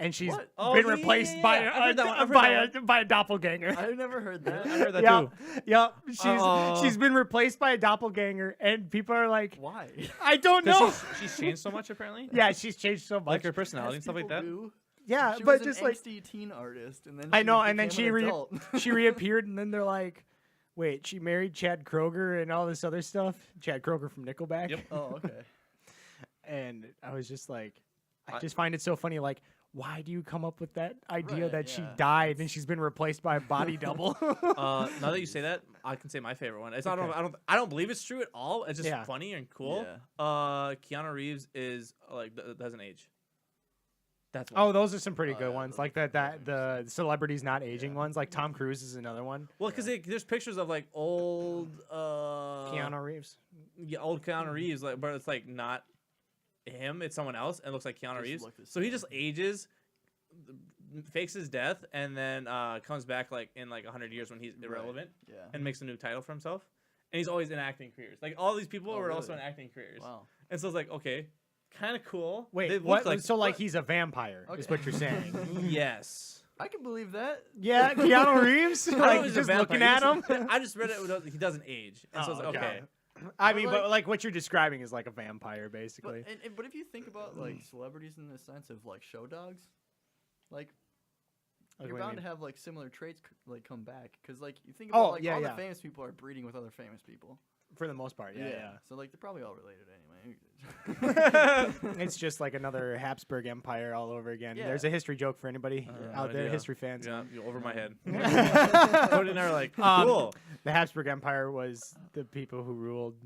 and she's What? Oh, been yeah, replaced yeah, by yeah. I've heard that one. I've heard that by a doppelganger. I've never heard that. I heard that Yep, too. yep. Uh-oh. She's been replaced by a doppelganger, and people are like, Why? I don't know. Because she's changed so much apparently. Yeah, she's changed so much. Like her personality and stuff like that. Yeah, She but was just an like angsty teen artist, and then I she know, and then became an adult. she reappeared, and then they're like, wait, she married Chad Kroger and all this other stuff. Chad Kroger from Nickelback. Yep. Oh, okay. And I was just like, I I- just find it so funny. Like, why do you come up with that idea Right, that she yeah. died and she's been replaced by a body double? Now that you say that, I can say my favorite one. It's not. Okay. I don't believe it's true at all. It's just Yeah. funny and cool. Yeah. Keanu Reeves is like doesn't age. That's one. Oh, those are some pretty Oh, good yeah, ones. those Like are that the celebrities not aging Yeah. ones. Like Tom Cruise is another one. well, because there's pictures of like old Keanu Reeves. yeah, old Keanu Reeves, like, but it's like not him. It's someone else, and it looks like Keanu Just Reeves. look the So he same. just ages fakes his death and then comes back like in like 100 years when he's irrelevant Yeah. and makes a new title for himself. And he's always in acting careers. Like all these people were also in acting careers. Wow. And so it's like, okay, kind of cool. Wait, They look what? like- So like he's a vampire is Okay. what you're saying? Yes. I can believe that. Yeah, Keanu Reeves. I don't know if Like he's a just vampire. looking at him. I just read it. He doesn't age. And so it's like, okay. I But, mean, like- but like what you're describing is like a vampire, basically. But if you think about like celebrities in the sense of like show dogs, like Like, you're what do you bound to mean? have like similar traits like come back because like you think about like yeah, all yeah. the famous people are breeding with other famous people. For the most part, yeah. So like they're probably all related anyway. It's just like another Habsburg Empire all over again. Yeah. There's a history joke for anybody out there, yeah. history fans. Yeah, you're over my head. the Cody and I are like, cool. Habsburg Empire was the people who ruled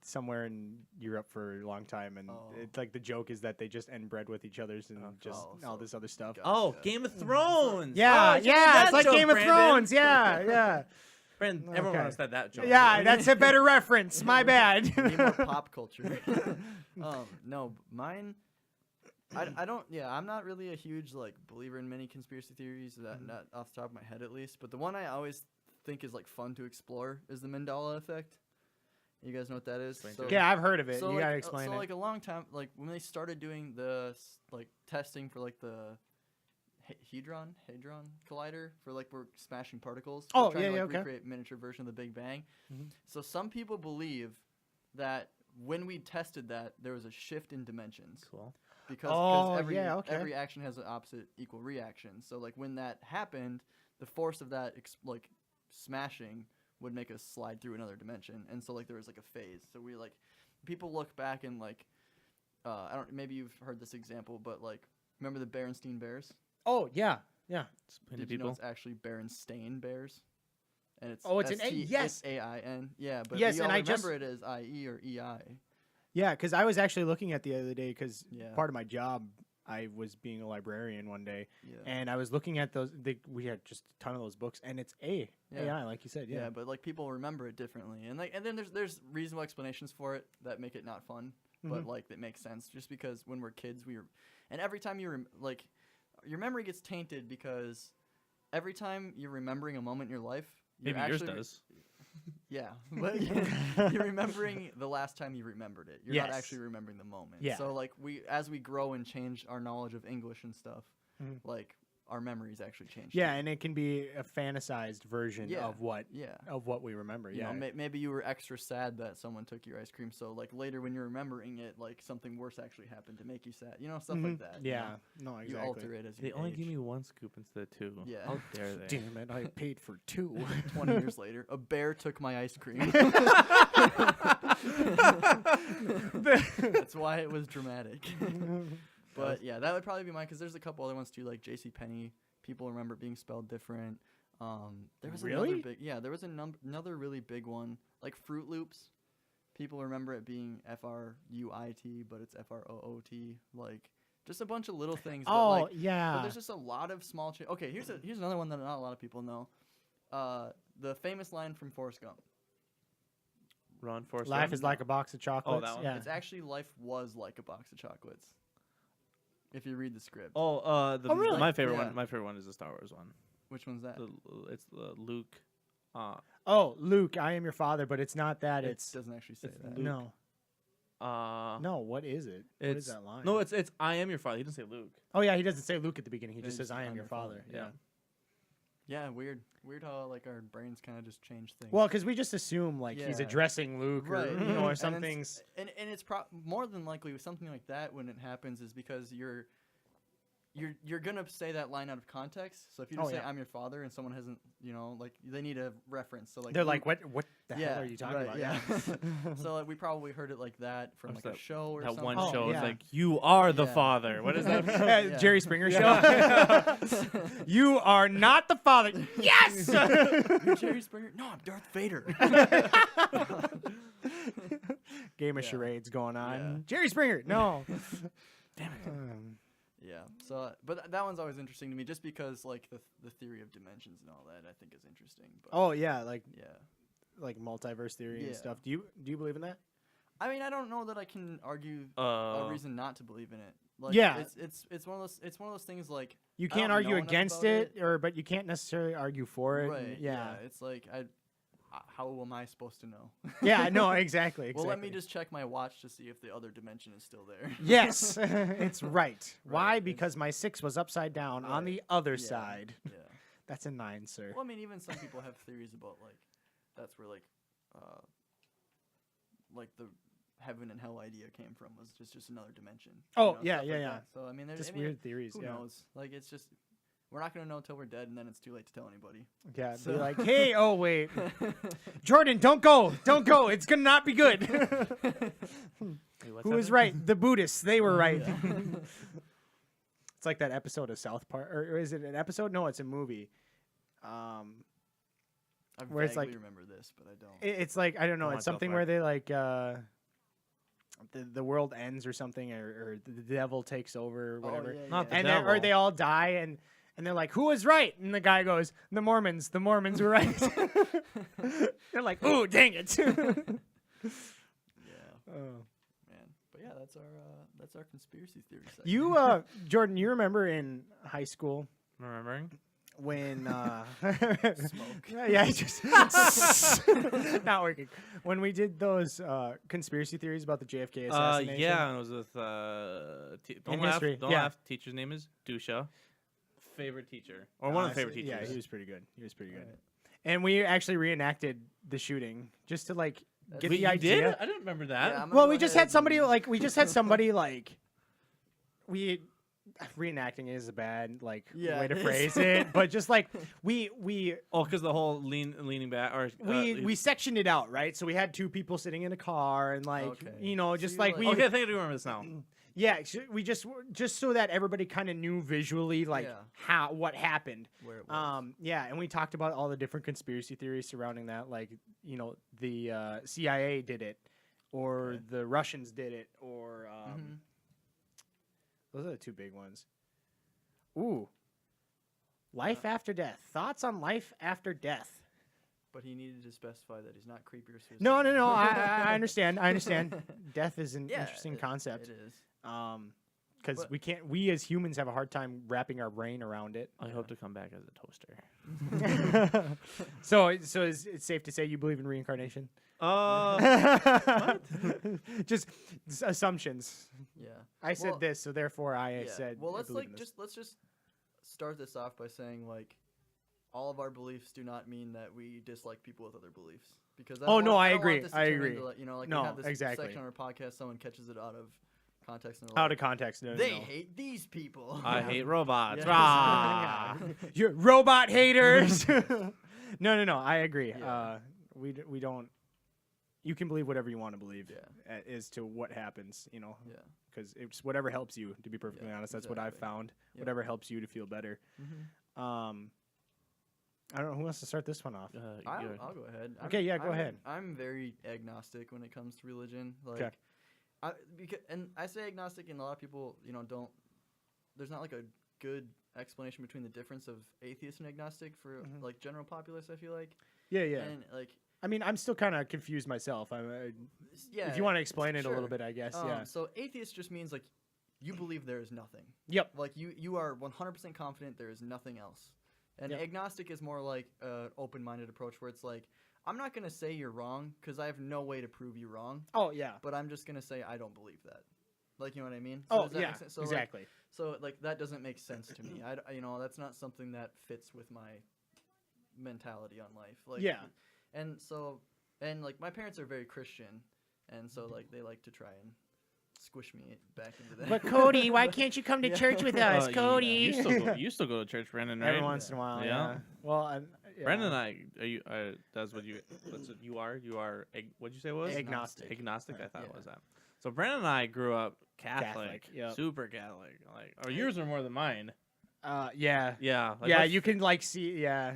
somewhere in Europe for a long time, and it's like the joke is that they just inbred with each other's and all this other stuff. Oh, Gotcha. Game of Thrones. Yeah, Oh, yeah, it's like joke, Game of Brandon. Thrones. Yeah, yeah. Brandon, everyone Okay. understood that joke. Yeah, that's a better reference. My bad. Need more pop culture. No, mine. I don't. Yeah, I'm not really a huge like believer in many conspiracy theories. Not off the top of my head, at least. But the one I always think is like fun to explore is the Mandela effect. You guys know what that is? So, Yeah, I've heard of it. so You like, gotta explain so it. like a long time, like when they started doing the like testing for like the Hadron Collider for like we're smashing particles. Oh, We're trying yeah, to, yeah, like, okay. recreate miniature version of the Big Bang. Mhm. So some people believe that when we tested that, there was a shift in dimensions Cool. because okay. every action has an opposite equal reaction. So like when that happened, the force of that like smashing would make us slide through another dimension, and so like there was like a phase. So we like people look back and like I don't maybe you've heard this example, but like remember the Berenstein Bears? Oh, yeah, yeah. Explain Did to you know people. it's actually Berenstain Bears? And it's Oh, it's an A, yes. S-T-A-I-N. Yeah, but Yes, we and all I just- remember it as I-E or E-I. Yeah, because I was actually looking at the other day because Yeah. part of my job, I was being a librarian one day, Yeah. and I was looking at those. We had just a ton of those books, and it's Yeah. AI, like you said. Yeah, Yeah. but like people remember it differently, and then there's reasonable explanations for it that make it not fun, but Mhm. like that makes sense. Just because when we're kids, and every time like your memory gets tainted because every time you're remembering a moment in your life, you're Maybe yours actually does. Yeah, but you're remembering the last time you remembered it. You're not Yes. actually remembering the moment. Yeah. So like as we grow and change our knowledge of English and stuff, Mhm. like our memories actually change. Yeah, too. and it can be a fantasized version Yeah. of what Yeah. we remember. You Yeah. know, maybe you were extra sad that someone took your ice cream, so like later when you're remembering it, like something worse actually happened to make you sad. You know, stuff like Mhm. that. you Yeah. know? No, You exactly. alter it as you They only age. give me one scoop instead of two. Yeah. How dare they? Damn it! I paid for two. 20 years later, a bear took my ice cream. That's why it was dramatic. But yeah, that would probably be mine because there's a couple other ones too, like JCPenney. People remember being spelled different. There was Really? another big, there was another really big one, like Fruit Loops. People remember it being FRUIT, but it's FROOT. Like just a bunch of little things. Oh, but, like, yeah. But there's just a lot of small. Okay, here's another one that not a lot of people know. The famous line from Forrest Gump. Run, Forrest. Life run. is like a box of chocolates. that one? Yeah. It's actually life was like a box of chocolates. If you read the script. Oh, really? My favorite Yeah. one. My favorite one is the Star Wars one. Which one's that? It's the Luke. Oh, Luke, I am your father, but it's not that. It It's doesn't actually say it's that. Luke. no, no. What is it? What is It's that line? no. It's I am your father. He didn't say Luke. Oh yeah, he doesn't say Luke at the beginning. He He just just says, "I am your father." Yeah. Yeah, weird how like our brains kind of just change things. Well, because we just assume like he's Yeah. addressing Luke, right, or yeah. or And some it's- things. and it's more than likely with something like that when it happens is because you're gonna say that line out of context. So if you just Oh, say yeah. "I'm your father" and someone hasn't, like they need a reference. So like They're Luke- like, "What the yeah, hell are you talking right, about?" yeah. Yeah. So like, we probably heard it like that from What's like a show or That something. one Oh, show. yeah. It's like you are the Yeah. father. What is that? Yeah. Jerry Springer Yeah. show. You are not the father. Yes. You're Jerry Springer? No, I'm Darth Vader. Game of Yeah. charades going on. Yeah. Jerry Springer. No. Damn it. Yeah. So, but that one's always interesting to me, just because like the theory of dimensions and all that I think is interesting. But, Oh yeah, like yeah. multiverse theory and Yeah. stuff. Do you believe in that? I mean, I don't know that I can argue Uh, a reason not to believe in it. Like, Yeah. it's one of those things like You I don't can't argue know enough against about it, but you can't necessarily argue for it. right. and- yeah. It's like how am I supposed to know? Yeah, no, exactly. Well, let me exactly. just check my watch to see if the other dimension is still there. Yes, it's right. Why? Right, it's- Because my 6 was upside down on Right. the other Yeah. side. Yeah. That's a 9, sir. Well, I mean, even some people have theories about that's where the heaven and hell idea came from, was just another dimension. Oh, stuff yeah, like yeah, yeah. that. So I mean, there's Just I mean, weird theories. Who yeah. knows? Like, it's just we're not gonna know until we're dead, and then it's too late to tell anybody. Yeah, So- be like, hey, oh wait, Jordan, don't go, don't go. It's gonna not be good. wait, what's Who was happening? right? The Buddhists. They were right. Yeah. It's like that episode of South Park, or is it an episode? No, it's a movie. I Where it's vaguely like- remember this, but I don't. It's like, I don't know. Come on, It's South something Park. where they like the world ends or something, or the devil takes over, or whatever. Oh, yeah, Not the yeah. And they or devil. they all die, and they're like, who was right? And the guy goes, the Mormons were right. They're like, ooh, dang it. Yeah, Oh. man. But yeah, that's our conspiracy theory segment. You, Jordan, you remember in high school Remembering? when Smoke. yeah, just not working. When we did those conspiracy theories about the JFK assassination. Yeah, and it was with don't In laugh, history, don't yeah. laugh. Teacher's name is Dusha. Favorite teacher, or one of the favorite teachers. Yeah, he was pretty good. He was pretty good. Right. And we actually reenacted the shooting just to like get Wait, the you idea. did? I didn't remember that. Yeah, I'm gonna Well, go we just ahead had somebody and- like we reenacting is a bad Yeah, way to it is. phrase it, but just like we Oh, because the whole leaning back, or we sectioned it out, right? So we had two people sitting in a car and like Okay. just So you, like like- we Okay, I think I do remember this now. yeah, we just so that everybody kind of knew visually like Yeah. what happened. Where it was. Yeah, and we talked about all the different conspiracy theories surrounding that, like the CIA did it, or Okay. the Russians did it, or Mhm. those are the two big ones. Ooh, life after death. Thoughts on life after death? But he needed to specify that he's not creepy or suicidal. No. I understand. I understand. Death is an Yeah, interesting concept. It is. Because But- we as humans have a hard time wrapping our brain around it. I hope to come back as a toaster. So is it safe to say you believe in reincarnation? Just assumptions. Yeah. I said Well, this, so therefore I yeah. said. Well, I let's believe in this. let's just start this off by saying all of our beliefs do not mean that we dislike people with other beliefs. Because Oh, no, I don't want agree. this to I turn agree. into, we No, have this exactly. section on our podcast, someone catches it out of context and they're Out like, of context. No, they no. hate these people. I hate robots. Yes. Rah. You're robot haters. No. I agree. Yeah. We don't. You can believe whatever you want to believe Yeah. as to what happens. Yeah. Because it's whatever helps you. To be perfectly Yeah, honest, that's what I've exactly. found. Yep. Whatever helps you to feel better. Mhm. I don't know who wants to start this one off. I'll go ahead. Okay, yeah, go ahead. I'm very agnostic when it comes to religion. Okay. And I say agnostic, and a lot of people, don't. There's not like a good explanation between the difference of atheist and agnostic for Mhm. like general populace. I feel like. Yeah. And I mean, I'm still kind of confused myself. yeah. If you want to explain it a little sure. bit, I guess. Yeah. So atheist just means like you believe there is nothing. Yep. Like you are 100% confident there is nothing else. And Yep. agnostic is more like an open-minded approach where it's like, I'm not going to say you're wrong because I have no way to prove you wrong, Oh yeah. but I'm just going to say I don't believe that. Like, you know what I mean? Oh does that yeah. make sense? So, Exactly. So that doesn't make sense to me. That's not something that fits with my mentality on life. Like, Yeah. And like my parents are very Christian, and so like they like to try and squish me back into that. But Cody, why can't you come to Yeah. church with us, Cody? You still go to church, Brandon, right? Every once in a while. Yeah. Yeah. Well, yeah. Brandon and I, that's what you are. You are, what'd you say it was? Agnostic. Agnostic, I thought Yeah. was that. So Brandon and I grew up Catholic, yep. super Catholic. Or yours are more than mine. Yeah. Yeah. Yeah. my You can see. Yeah.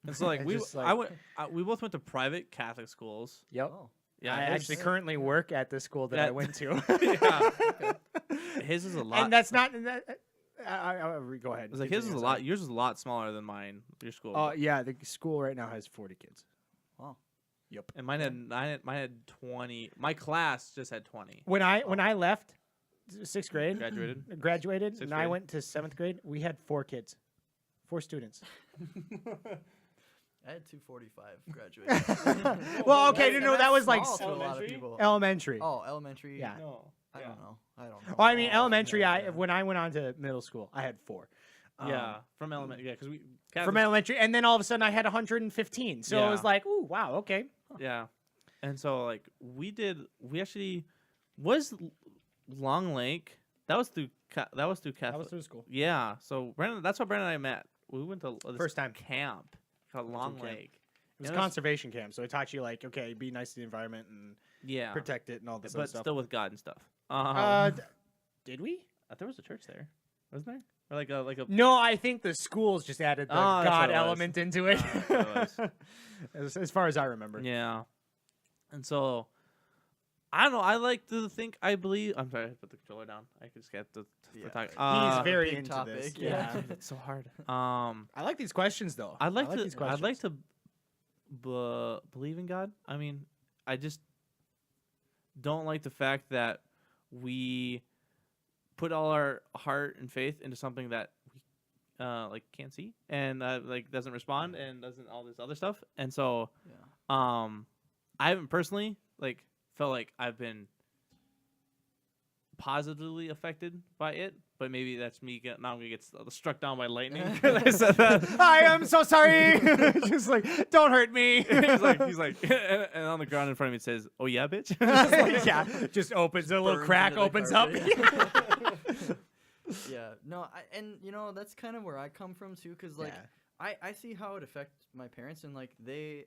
And so like Just, we both went to private Catholic schools. Yep. Oh. Yeah. I his- actually currently work at the school that I That- went to. yeah. His is a lot. And that's not. Go ahead. It's like his is a lot. Yours is a lot smaller than mine. Your school. Yeah, the school right now has 40 kids. Wow. Yep. And mine had 20. My class just had 20. When I left 6th grade, Graduated. and Sixth I grade. went to 7th grade, we had 4 kids, 4 students. I had 245 graduated. Well, okay, That's- no, and that that's was like small to a lot of elementary? people. elementary. Oh, elementary. Yeah. No. I don't know. I don't know. Well, I mean, Oh, elementary. yeah. When I went on to middle school, I had 4. Yeah, from elementary. Yeah, because we From Catholic- elementary, and then all of a sudden I had 115. So it was Yeah. like, ooh, wow, okay. Yeah, and so like we actually was Long Lake. That was through Catholic. That was through school. Yeah, so Brandon. That's how Brandon and I met. We went to this First time. camp called Long camp. Lake. It was And a conservation camp, so it taught you like, okay, be nice to the environment and Yeah, protect it and all this but other stuff. still with God and stuff. Did we? There was a church there, wasn't there? Or like a No, I think the schools just added the Oh, that's what God it was. element into it. That's what it as far as I remember. Yeah. And so I don't know. I like to think I believe. I'm sorry, I put the controller down. I just get the Yeah. talk. He's very big into topic, this. yeah. Yeah. It's so hard. I like these questions though. I'd like these to. I'd like questions. to believe in God. I mean, I just don't like the fact that we put all our heart and faith into something that we like can't see and like doesn't respond and doesn't all this other stuff. And so Yeah. I haven't personally like felt like I've been positively affected by it, but maybe that's me. Now I'm gonna get struck down by lightning because I said that. I am so sorry. Just like, don't hurt me. he's like, and on the ground in front of me it says, "Oh yeah, bitch." Just like- yeah, just opens a little Burns crack, into the opens up. carpet. Yeah. No, and you know that's kind of where I come from too, because like I see how it affects my parents, and like they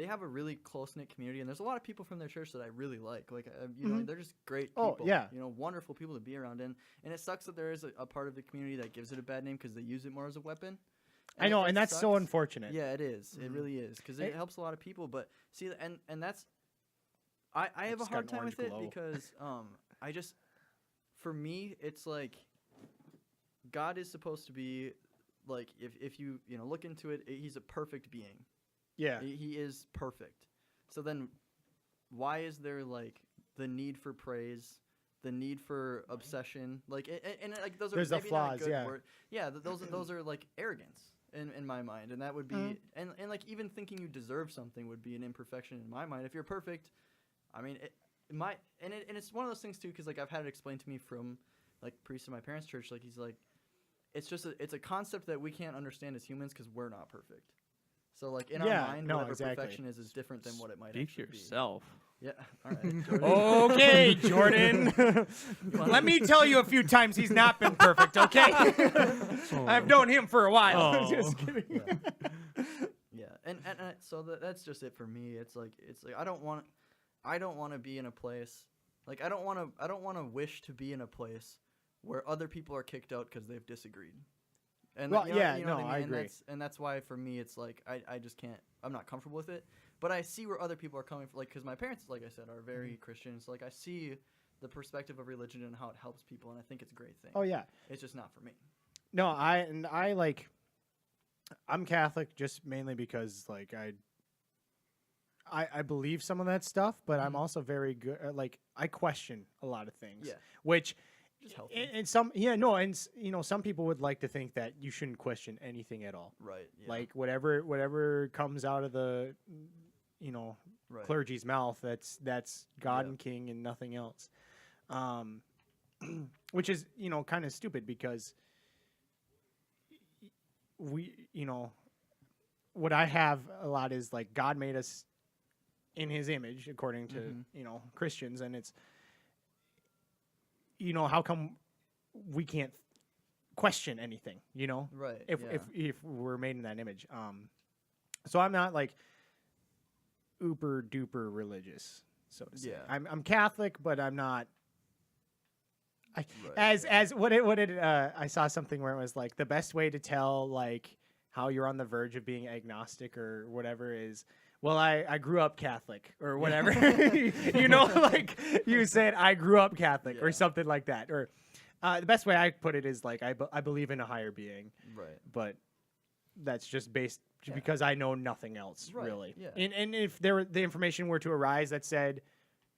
have a really close knit community, and there's a lot of people from their church that I really like. Like you know, they're just great people. Oh, yeah. You know, wonderful people to be around, and it sucks that there is a part of the community that gives it a bad name because they use it more as a weapon. I know, it and that's so sucks. unfortunate. Yeah, it is. It really is because it helps a lot of people. But see, and that's I have a just got hard an time orange with it glow. because I just for me it's like God is supposed to be like if you look into it, he's a perfect being. Yeah. He is perfect. So then why is there like the need for praise, the need for obsession, like and like those are There's the maybe not a flaws, good yeah. word. Yeah, those are like arrogance in my mind, and that would be and like even thinking you deserve something would be an imperfection in my mind. If you're perfect, I mean and it's one of those things too, because like I've had it explained to me from like priests in my parents' church. Like he's like, it's a concept that we can't understand as humans because we're not perfect. So like in Yeah, our mind, no, whatever exactly. perfection is different than what it might Speak actually for yourself. be. Yeah. All right. Jordan. Okay, Jordan. Let me tell you a few times he's not been perfect, okay? I've known him for a while. Oh. Just kidding. Yeah. And so that's just it for me. It's like I don't want to be in a place like I don't want to wish to be in a place where other people are kicked out because they've disagreed. And Well, you know, yeah, you know no, what I mean? I And agree. that's why for me it's like I just can't. I'm not comfortable with it. But I see where other people are coming from, like because my parents, like I said, are very Christian. So like I see the perspective of religion and how it helps people, and I think it's a great thing. Oh yeah. It's just not for me. No, I'm Catholic just mainly because like I believe some of that stuff, but I'm also very good. Like I question a lot of things. Yeah. Which, Just healthy. and some people would like to think that you shouldn't question anything at all. Right. Yeah. Like whatever comes out of the, right. clergy's mouth, that's God Yeah. and King and nothing else. Which is kind of stupid because what I have a lot is like God made us in his image according to Christians, and it's how come we can't question anything, Right. if we're made in that image. So I'm not like uber duper religious, so to say. Yeah. I'm Catholic, but I'm not. Right, As what did I saw something where it was like the best way to tell like how you're on the verge of being agnostic or whatever is, well, I grew up Catholic or whatever. Like you said, I grew up Catholic or Yeah. something like that. Or the best way I put it is like I believe in a higher being, Right. but that's just based Yeah. because I know nothing else Right, really. yeah. And if the information were to arise that said,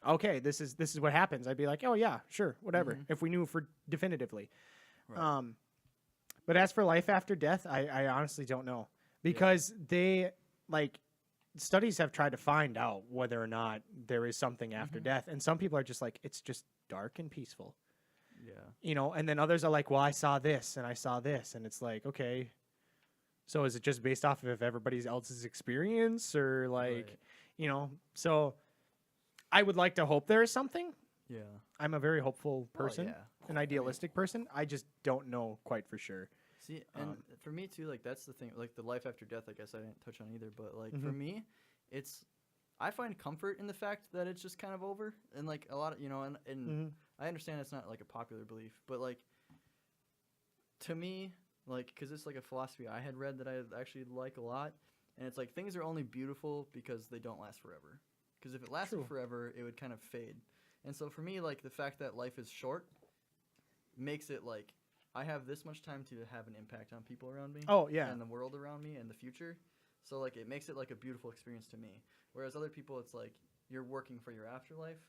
okay, this is what happens, I'd be like, oh yeah, sure, whatever. Mhm. If we knew for definitively. Right. But as for life after death, I honestly don't know because they like studies have tried to find out whether or not there is something after Mhm. death, and some people are just like, it's just dark and peaceful. Yeah. And then others are like, well, I saw this and I saw this, and it's like, okay, so is it just based off of everybody else's experience, or like, Right. so I would like to hope there is something. Yeah. I'm a very hopeful person, yeah. an idealistic person. I just don't know quite for sure. See, and Um, for me too, like that's the thing, like the life after death. I guess I didn't touch on either, but like for Mhm. me, I find comfort in the fact that it's just kind of over, and like a lot of and Mhm. I understand it's not like a popular belief, but like to me, like because it's like a philosophy I had read that I actually like a lot, and it's like things are only beautiful because they don't last forever. Because if it lasted True. forever, it would kind of fade. And so for me, like the fact that life is short makes it like I have this much time to have an impact on people around me. Oh yeah, And the world around me and the future. So like it makes it like a beautiful experience to me. Whereas other people, it's like you're working for your afterlife.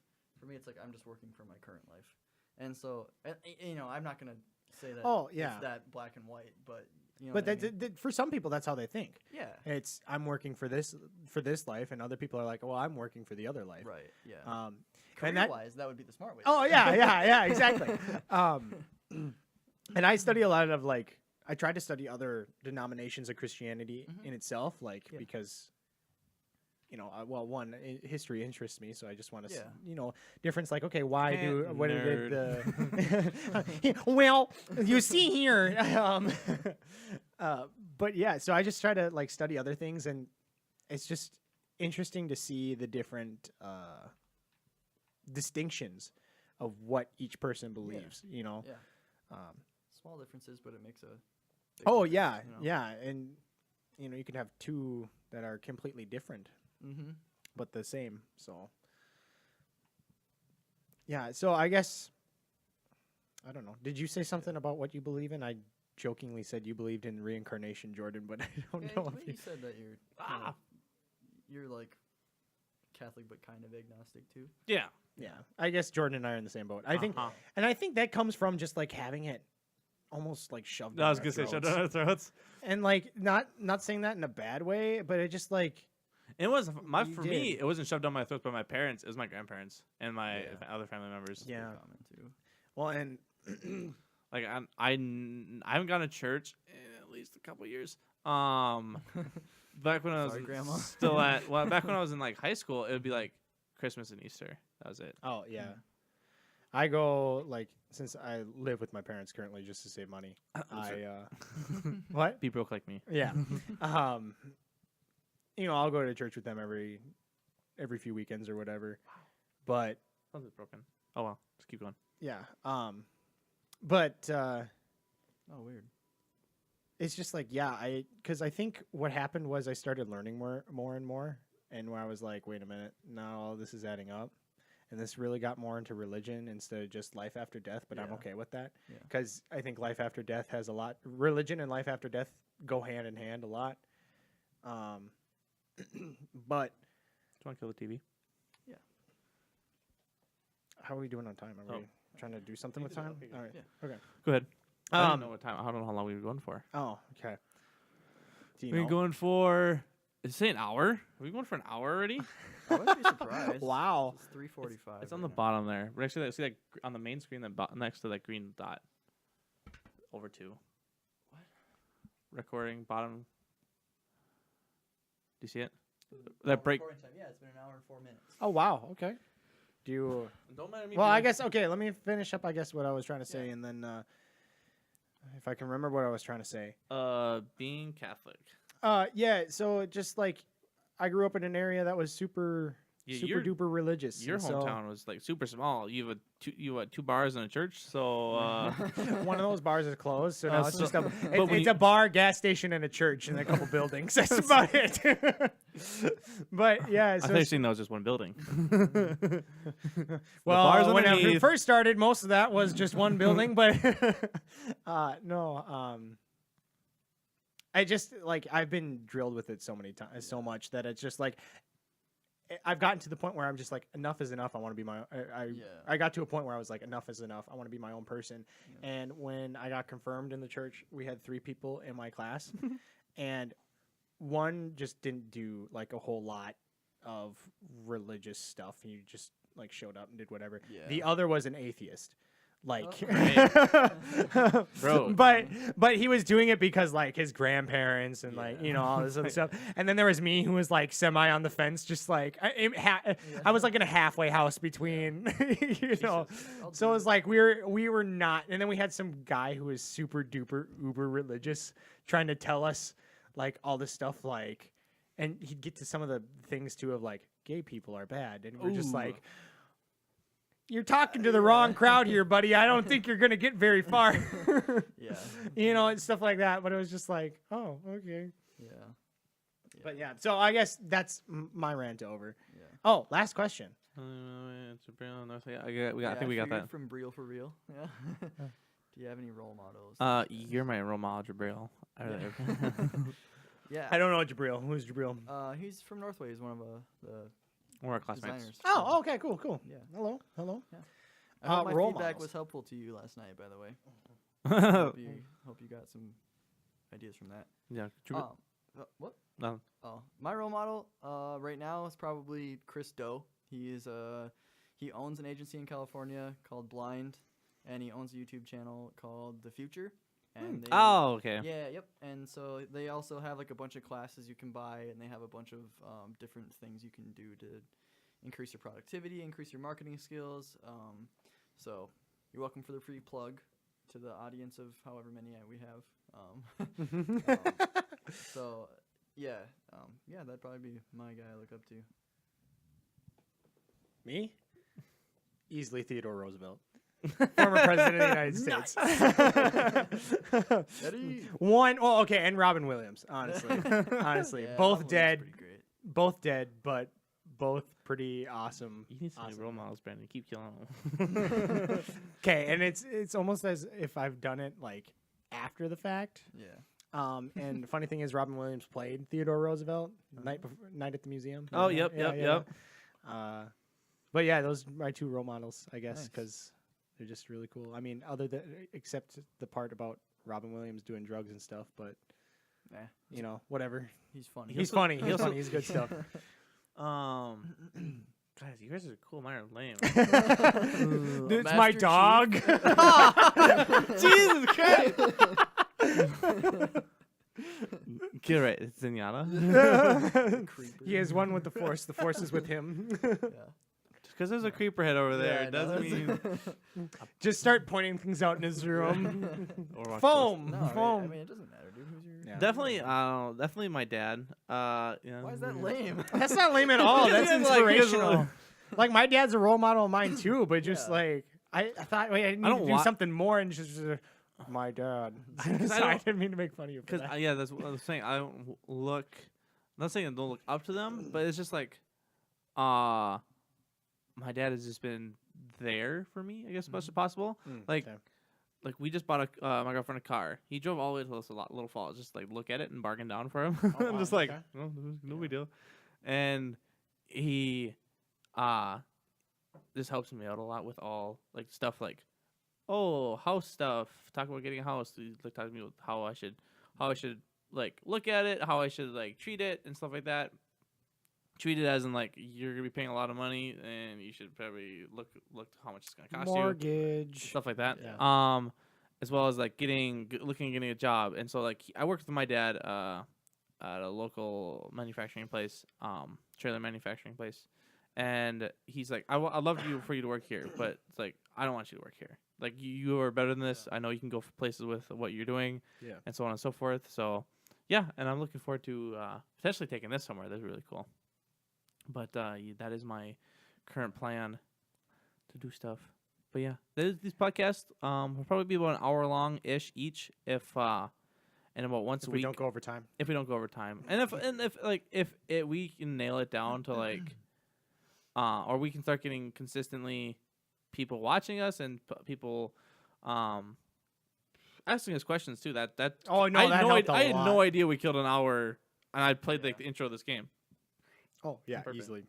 For me, it's like I'm just working for my current life. And so I'm not gonna say that Oh, yeah. it's that black and white, but but what I mean? for some people, that's how they think. Yeah. It's I'm working for this life, and other people are like, well, I'm working for the other life. Right. Yeah. And that, Career-wise, that would be the smart way. oh yeah, exactly. And I study a lot of like I tried to study other denominations of Christianity Mhm. in itself, like Yeah. because history interests me, so I just want to Yeah. difference. Like, okay, why Nerd. what did the well, you see here, but yeah, so I just try to like study other things, and it's just interesting to see the different distinctions of what each person believes. Yeah. Um, Small differences, but it makes a big oh difference, yeah, and you can have two that are completely different Mm-hmm. but the same. So yeah, so I guess I don't know. Did you say something about what you believe in? I jokingly said you believed in reincarnation, Jordan, but I don't know Well, if you you. said that you're like Catholic but kind of agnostic too. Yeah. Yeah, I guess Jordan and I are in the same boat. I think, Uh-huh. and I think that comes from just like having it almost like shoved. I was down gonna our say shut throats. down our throats. And like not saying that in a bad way, but it just like It was You for me. did. It wasn't shoved down my throats by my parents. It was my grandparents and my Yeah. other family members. Pretty Yeah. common too. well, and Like I haven't gone to church in at least a couple years. Back when I was Sorry, Grandma. still back when I was in like high school, it would be like Christmas and Easter. That was it. oh yeah, I go like since I live with my parents currently just to save money. What? Be broke like me. Yeah. I'll go to church with them every few weekends or whatever. But Sounds like broken. Oh well, just keep going. yeah. Oh, weird. It's just like, yeah, because I think what happened was I started learning more and more, and where I was like, wait a minute, now all this is adding up, and this really got more into religion instead of just life after death. But I'm Yeah. okay with that Yeah. because I think life after death has a lot. Religion and life after death go hand in hand a lot. But Do you want to kill the TV? how are we doing on time? Are we trying to do something with time? Okay, All right. Yeah. Okay. Go ahead. I don't know what time. I don't know how long we were going for. Oh, okay. Do you We're know? going for. Is it say an hour? Are we going for an hour already? I wouldn't be surprised. Wow. It's 3:45. It's on the bottom there. We're actually see on the main screen, next to that green dot. Over 2. What? Recording bottom. Do you see it? That break. Recording time. Yeah, it's been an hour and 4 minutes. Oh, wow. Okay. Do you? Don't mind me. Well, I guess okay. Let me finish up. I guess what I was trying to say, Yeah. and then if I can remember what I was trying to say. Being Catholic. Yeah. So just like I grew up in an area that was super Yeah, duper religious. Your and so- hometown was like super small. You have two bars and a church. So One of those bars is closed, so now it's so- just a when it's you- a bar, gas station, and a church, and a couple buildings. That's about it. But yeah, I so think that was just one building. well, bars when I underneath. first started, most of that was just one building, but no. I just like I've been drilled with it so many times, so much that it's just like I've gotten to the point where I'm just like enough is enough. I want to be my. I got to a point where I was like enough is enough. I want to be my own person. Yeah. And when I got confirmed in the church, we had 3 people in my class, and one just didn't do like a whole lot of religious stuff. He just like showed up and did whatever. Yeah. The other was an atheist. Like, Bro. but he was doing it because like his grandparents and like all this other stuff. And then there was me who was like semi on the fence, just like I was like in a halfway house between, So it was like we were not. And then we had some guy who was super duper uber religious trying to tell us like all this stuff like, and he'd get to some of the things too of like gay people are bad, and we're just like. You're talking to the wrong crowd here, buddy. I don't think you're going to get very far. And stuff like that. But it was just like, oh, okay. Yeah. But yeah, so I guess that's my rant over. Yeah. Oh, last question. I think we got that. From Briel for real. Yeah. Do you have any role models? You're my role model, Jabril. Yeah. I don't know Jabril. Who's Jabril? He's from Northway. He's one of the One of our classmates. designers. Oh, okay, cool. Yeah. Hello. Yeah. I hope my role feedback models. was helpful to you last night, by the way. hope you got some ideas from that. Yeah. What? No. Oh, my role model right now is probably Chris Do. He owns an agency in California called Blind, and he owns a YouTube channel called The Future. And they, okay. Yeah, yep. And so they also have like a bunch of classes you can buy, and they have a bunch of different things you can do to increase your productivity, increase your marketing skills. So you're welcome for the free plug to the audience of however many we have. So yeah, that'd probably be my guy I look up to. Me? Easily Theodore Roosevelt. Former president of the United States. One. Oh, okay, and Robin Williams. Honestly, Yeah, both Robin dead. Williams is pretty great. Both dead, but both pretty awesome. You need some awesome. role models, Brandon. Keep killing them. Okay, and it's almost as if I've done it like after the fact. Yeah. And the funny thing is, Robin Williams played Theodore Roosevelt night at the museum. Oh, yep. But yeah, those are my 2 role models, I guess, Nice. because they're just really cool. I mean, except the part about Robin Williams doing drugs and stuff, but whatever. He's funny. He's funny. He's funny. He's good stuff. Guys, you guys are cool. Mine are lame. Dude, it's my Master dog. Jesus Christ! Get right. It's Zenyatta. Creeper. He is one with the Force. The Force is with him. Yeah. Just because there's a creeper head over there Yeah, doesn't no, mean. Just start pointing things out in his room. Or watch Foam. No, Foam. I mean, it doesn't matter, dude. Who's your... Yeah. Definitely my dad. Why is that lame? That's not lame at all. That's Yeah, like, because, inspirational. Like my dad's a role model of mine too, but just Yeah. like I thought, wait, I need don't to do wa- something more, and just my dad. I didn't mean to make fun of you. For Because that. that's what I was saying. I don't look. I'm not saying I don't look up to them, but it's just like, my dad has just been there for me, I guess, as much as possible. Like, okay. like we just bought my girlfriend a car. He drove all the way to Little Falls, just like look at it and bargain down for him. Oh, I'm wow, just like, okay. well, no big deal. And he, this helps me out a lot with all like stuff like, oh, house stuff. Talk about getting a house. He like talking to me with how I should like look at it, how I should like treat it and stuff like that. Treat it as in like you're gonna be paying a lot of money and you should probably look how much it's gonna cost you. Mortgage. Stuff like that. Yeah. As well as like looking at getting a job. And so like I worked with my dad at a local manufacturing place, trailer manufacturing place, and he's like, I'd love for you to work here, but it's like I don't want you to work here. Like you are better than this. I know you can go for places with what you're doing, and so on and so forth. So yeah, and I'm looking forward to potentially taking this somewhere. That's really cool. But that is my current plan to do stuff. But yeah, these podcasts will probably be about an hour long ish each, and about once a week. We don't go over time. If we don't go over time, and if we can nail it down to like, or we can start getting consistently people watching us and people, I asking us questions too. That Oh no, I that had no helped idea, I a had lot. no idea we killed an hour, and I played like the intro of this game. Oh yeah, Perfect. easily.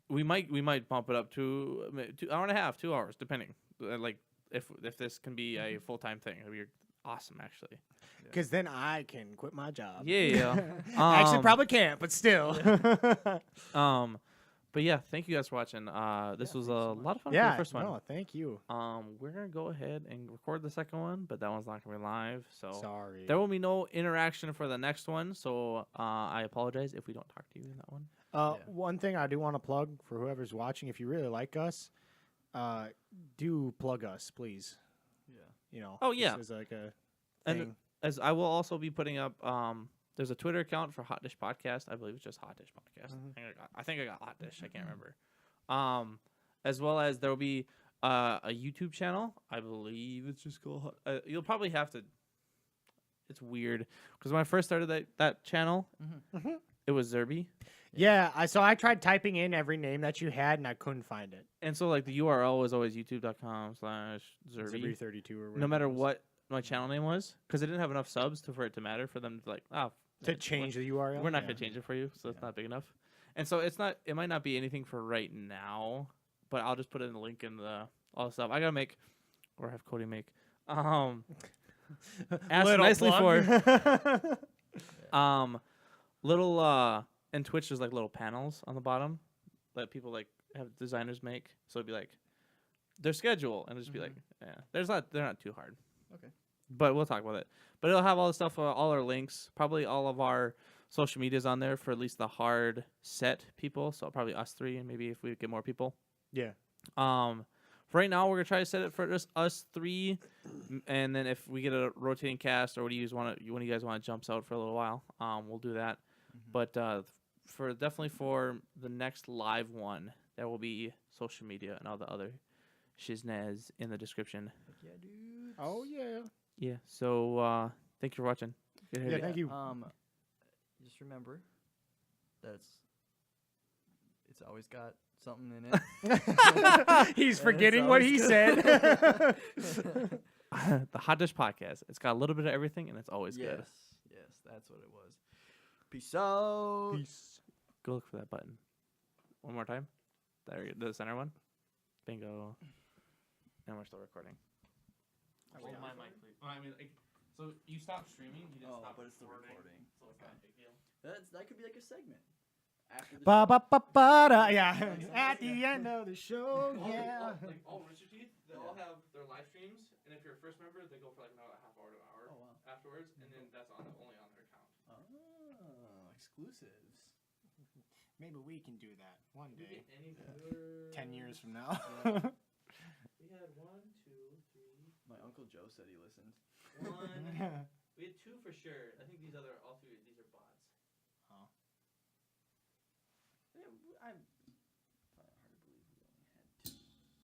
We might bump it up to 2 hour and a half, 2 hours, depending. Like if this can be a full time thing, it'd be awesome actually. Because then I can quit my job. Yeah. I actually probably can't, but still. But yeah, thank you guys for watching. This was a lot of fun for Yeah, the first one. no, thank you. We're gonna go ahead and record the second one, but that one's not gonna be live. So Sorry. there will be no interaction for the next one. So I apologize if we don't talk to you in that one. One thing I do want to plug for whoever's watching, if you really like us, do plug us, please. Yeah. You know. Oh, yeah. This is like a And thing. as I will also be putting up, there's a Twitter account for Hotdish Podcast. I believe it's just Hotdish Podcast. I think I got Hotdish. I can't remember. As well as there will be a YouTube channel. I believe it's just called. You'll probably have to. It's weird because when I first started that channel, it was Zerby. Yeah, I tried typing in every name that you had and I couldn't find it. And so like the URL was always youtube.com/Zerby. 32 or whatever. No matter what my channel name was, because it didn't have enough subs for it to matter for them to like to change the URL. We're not gonna change it for you, so it's not big enough. And so it might not be anything for right now, but I'll just put in the link in all the stuff. I gotta make, or have Cody make. Ask nicely for. Little and Twitch is like little panels on the bottom that people like have designers make. So it'd be like their schedule and just be like, yeah, they're not too hard. Okay. But we'll talk about it. But it'll have all the stuff, all our links, probably all of our social medias on there for at least the hard set people. So probably us three, and maybe if we get more people. Yeah. For right now, we're gonna try to set it for just us three, and then if we get a rotating cast or when you guys want to jumps out for a little while, we'll do that. But for the next live one, there will be social media and all the other shiznaz in the description. Yeah, dude. Oh yeah. Yeah. So thank you for watching. Yeah, thank you. Just remember that it's always got something in it. He's Yeah, forgetting it's what always he good. said. The Hotdish Podcast. It's got a little bit of everything, and it's always good. Yes, that's what it was. Peace out. Peace. Go look for that button. One more time. There, the center one. Bingo. And we're still recording. Hold my mic, please. I mean, like, so you stopped streaming. You didn't stop but it's still recording. recording. So it's not a big deal. That could be like a segment. After the Ba show. ba ba ba da. Yeah. At the end of the show, yeah. All Rooster Teeth, they all have their live streams, and if you're a first member, they go for like about a half hour to an hour Oh, wow. afterwards, and then that's only on their account. Oh, exclusives. Maybe we can do that one We day. get any better? 10 years from now. We had 1, 2, 3, My Uncle Joe said he listened. 1. We had 2 for sure. I think all 3 these are bots. Oh. Yeah, I'm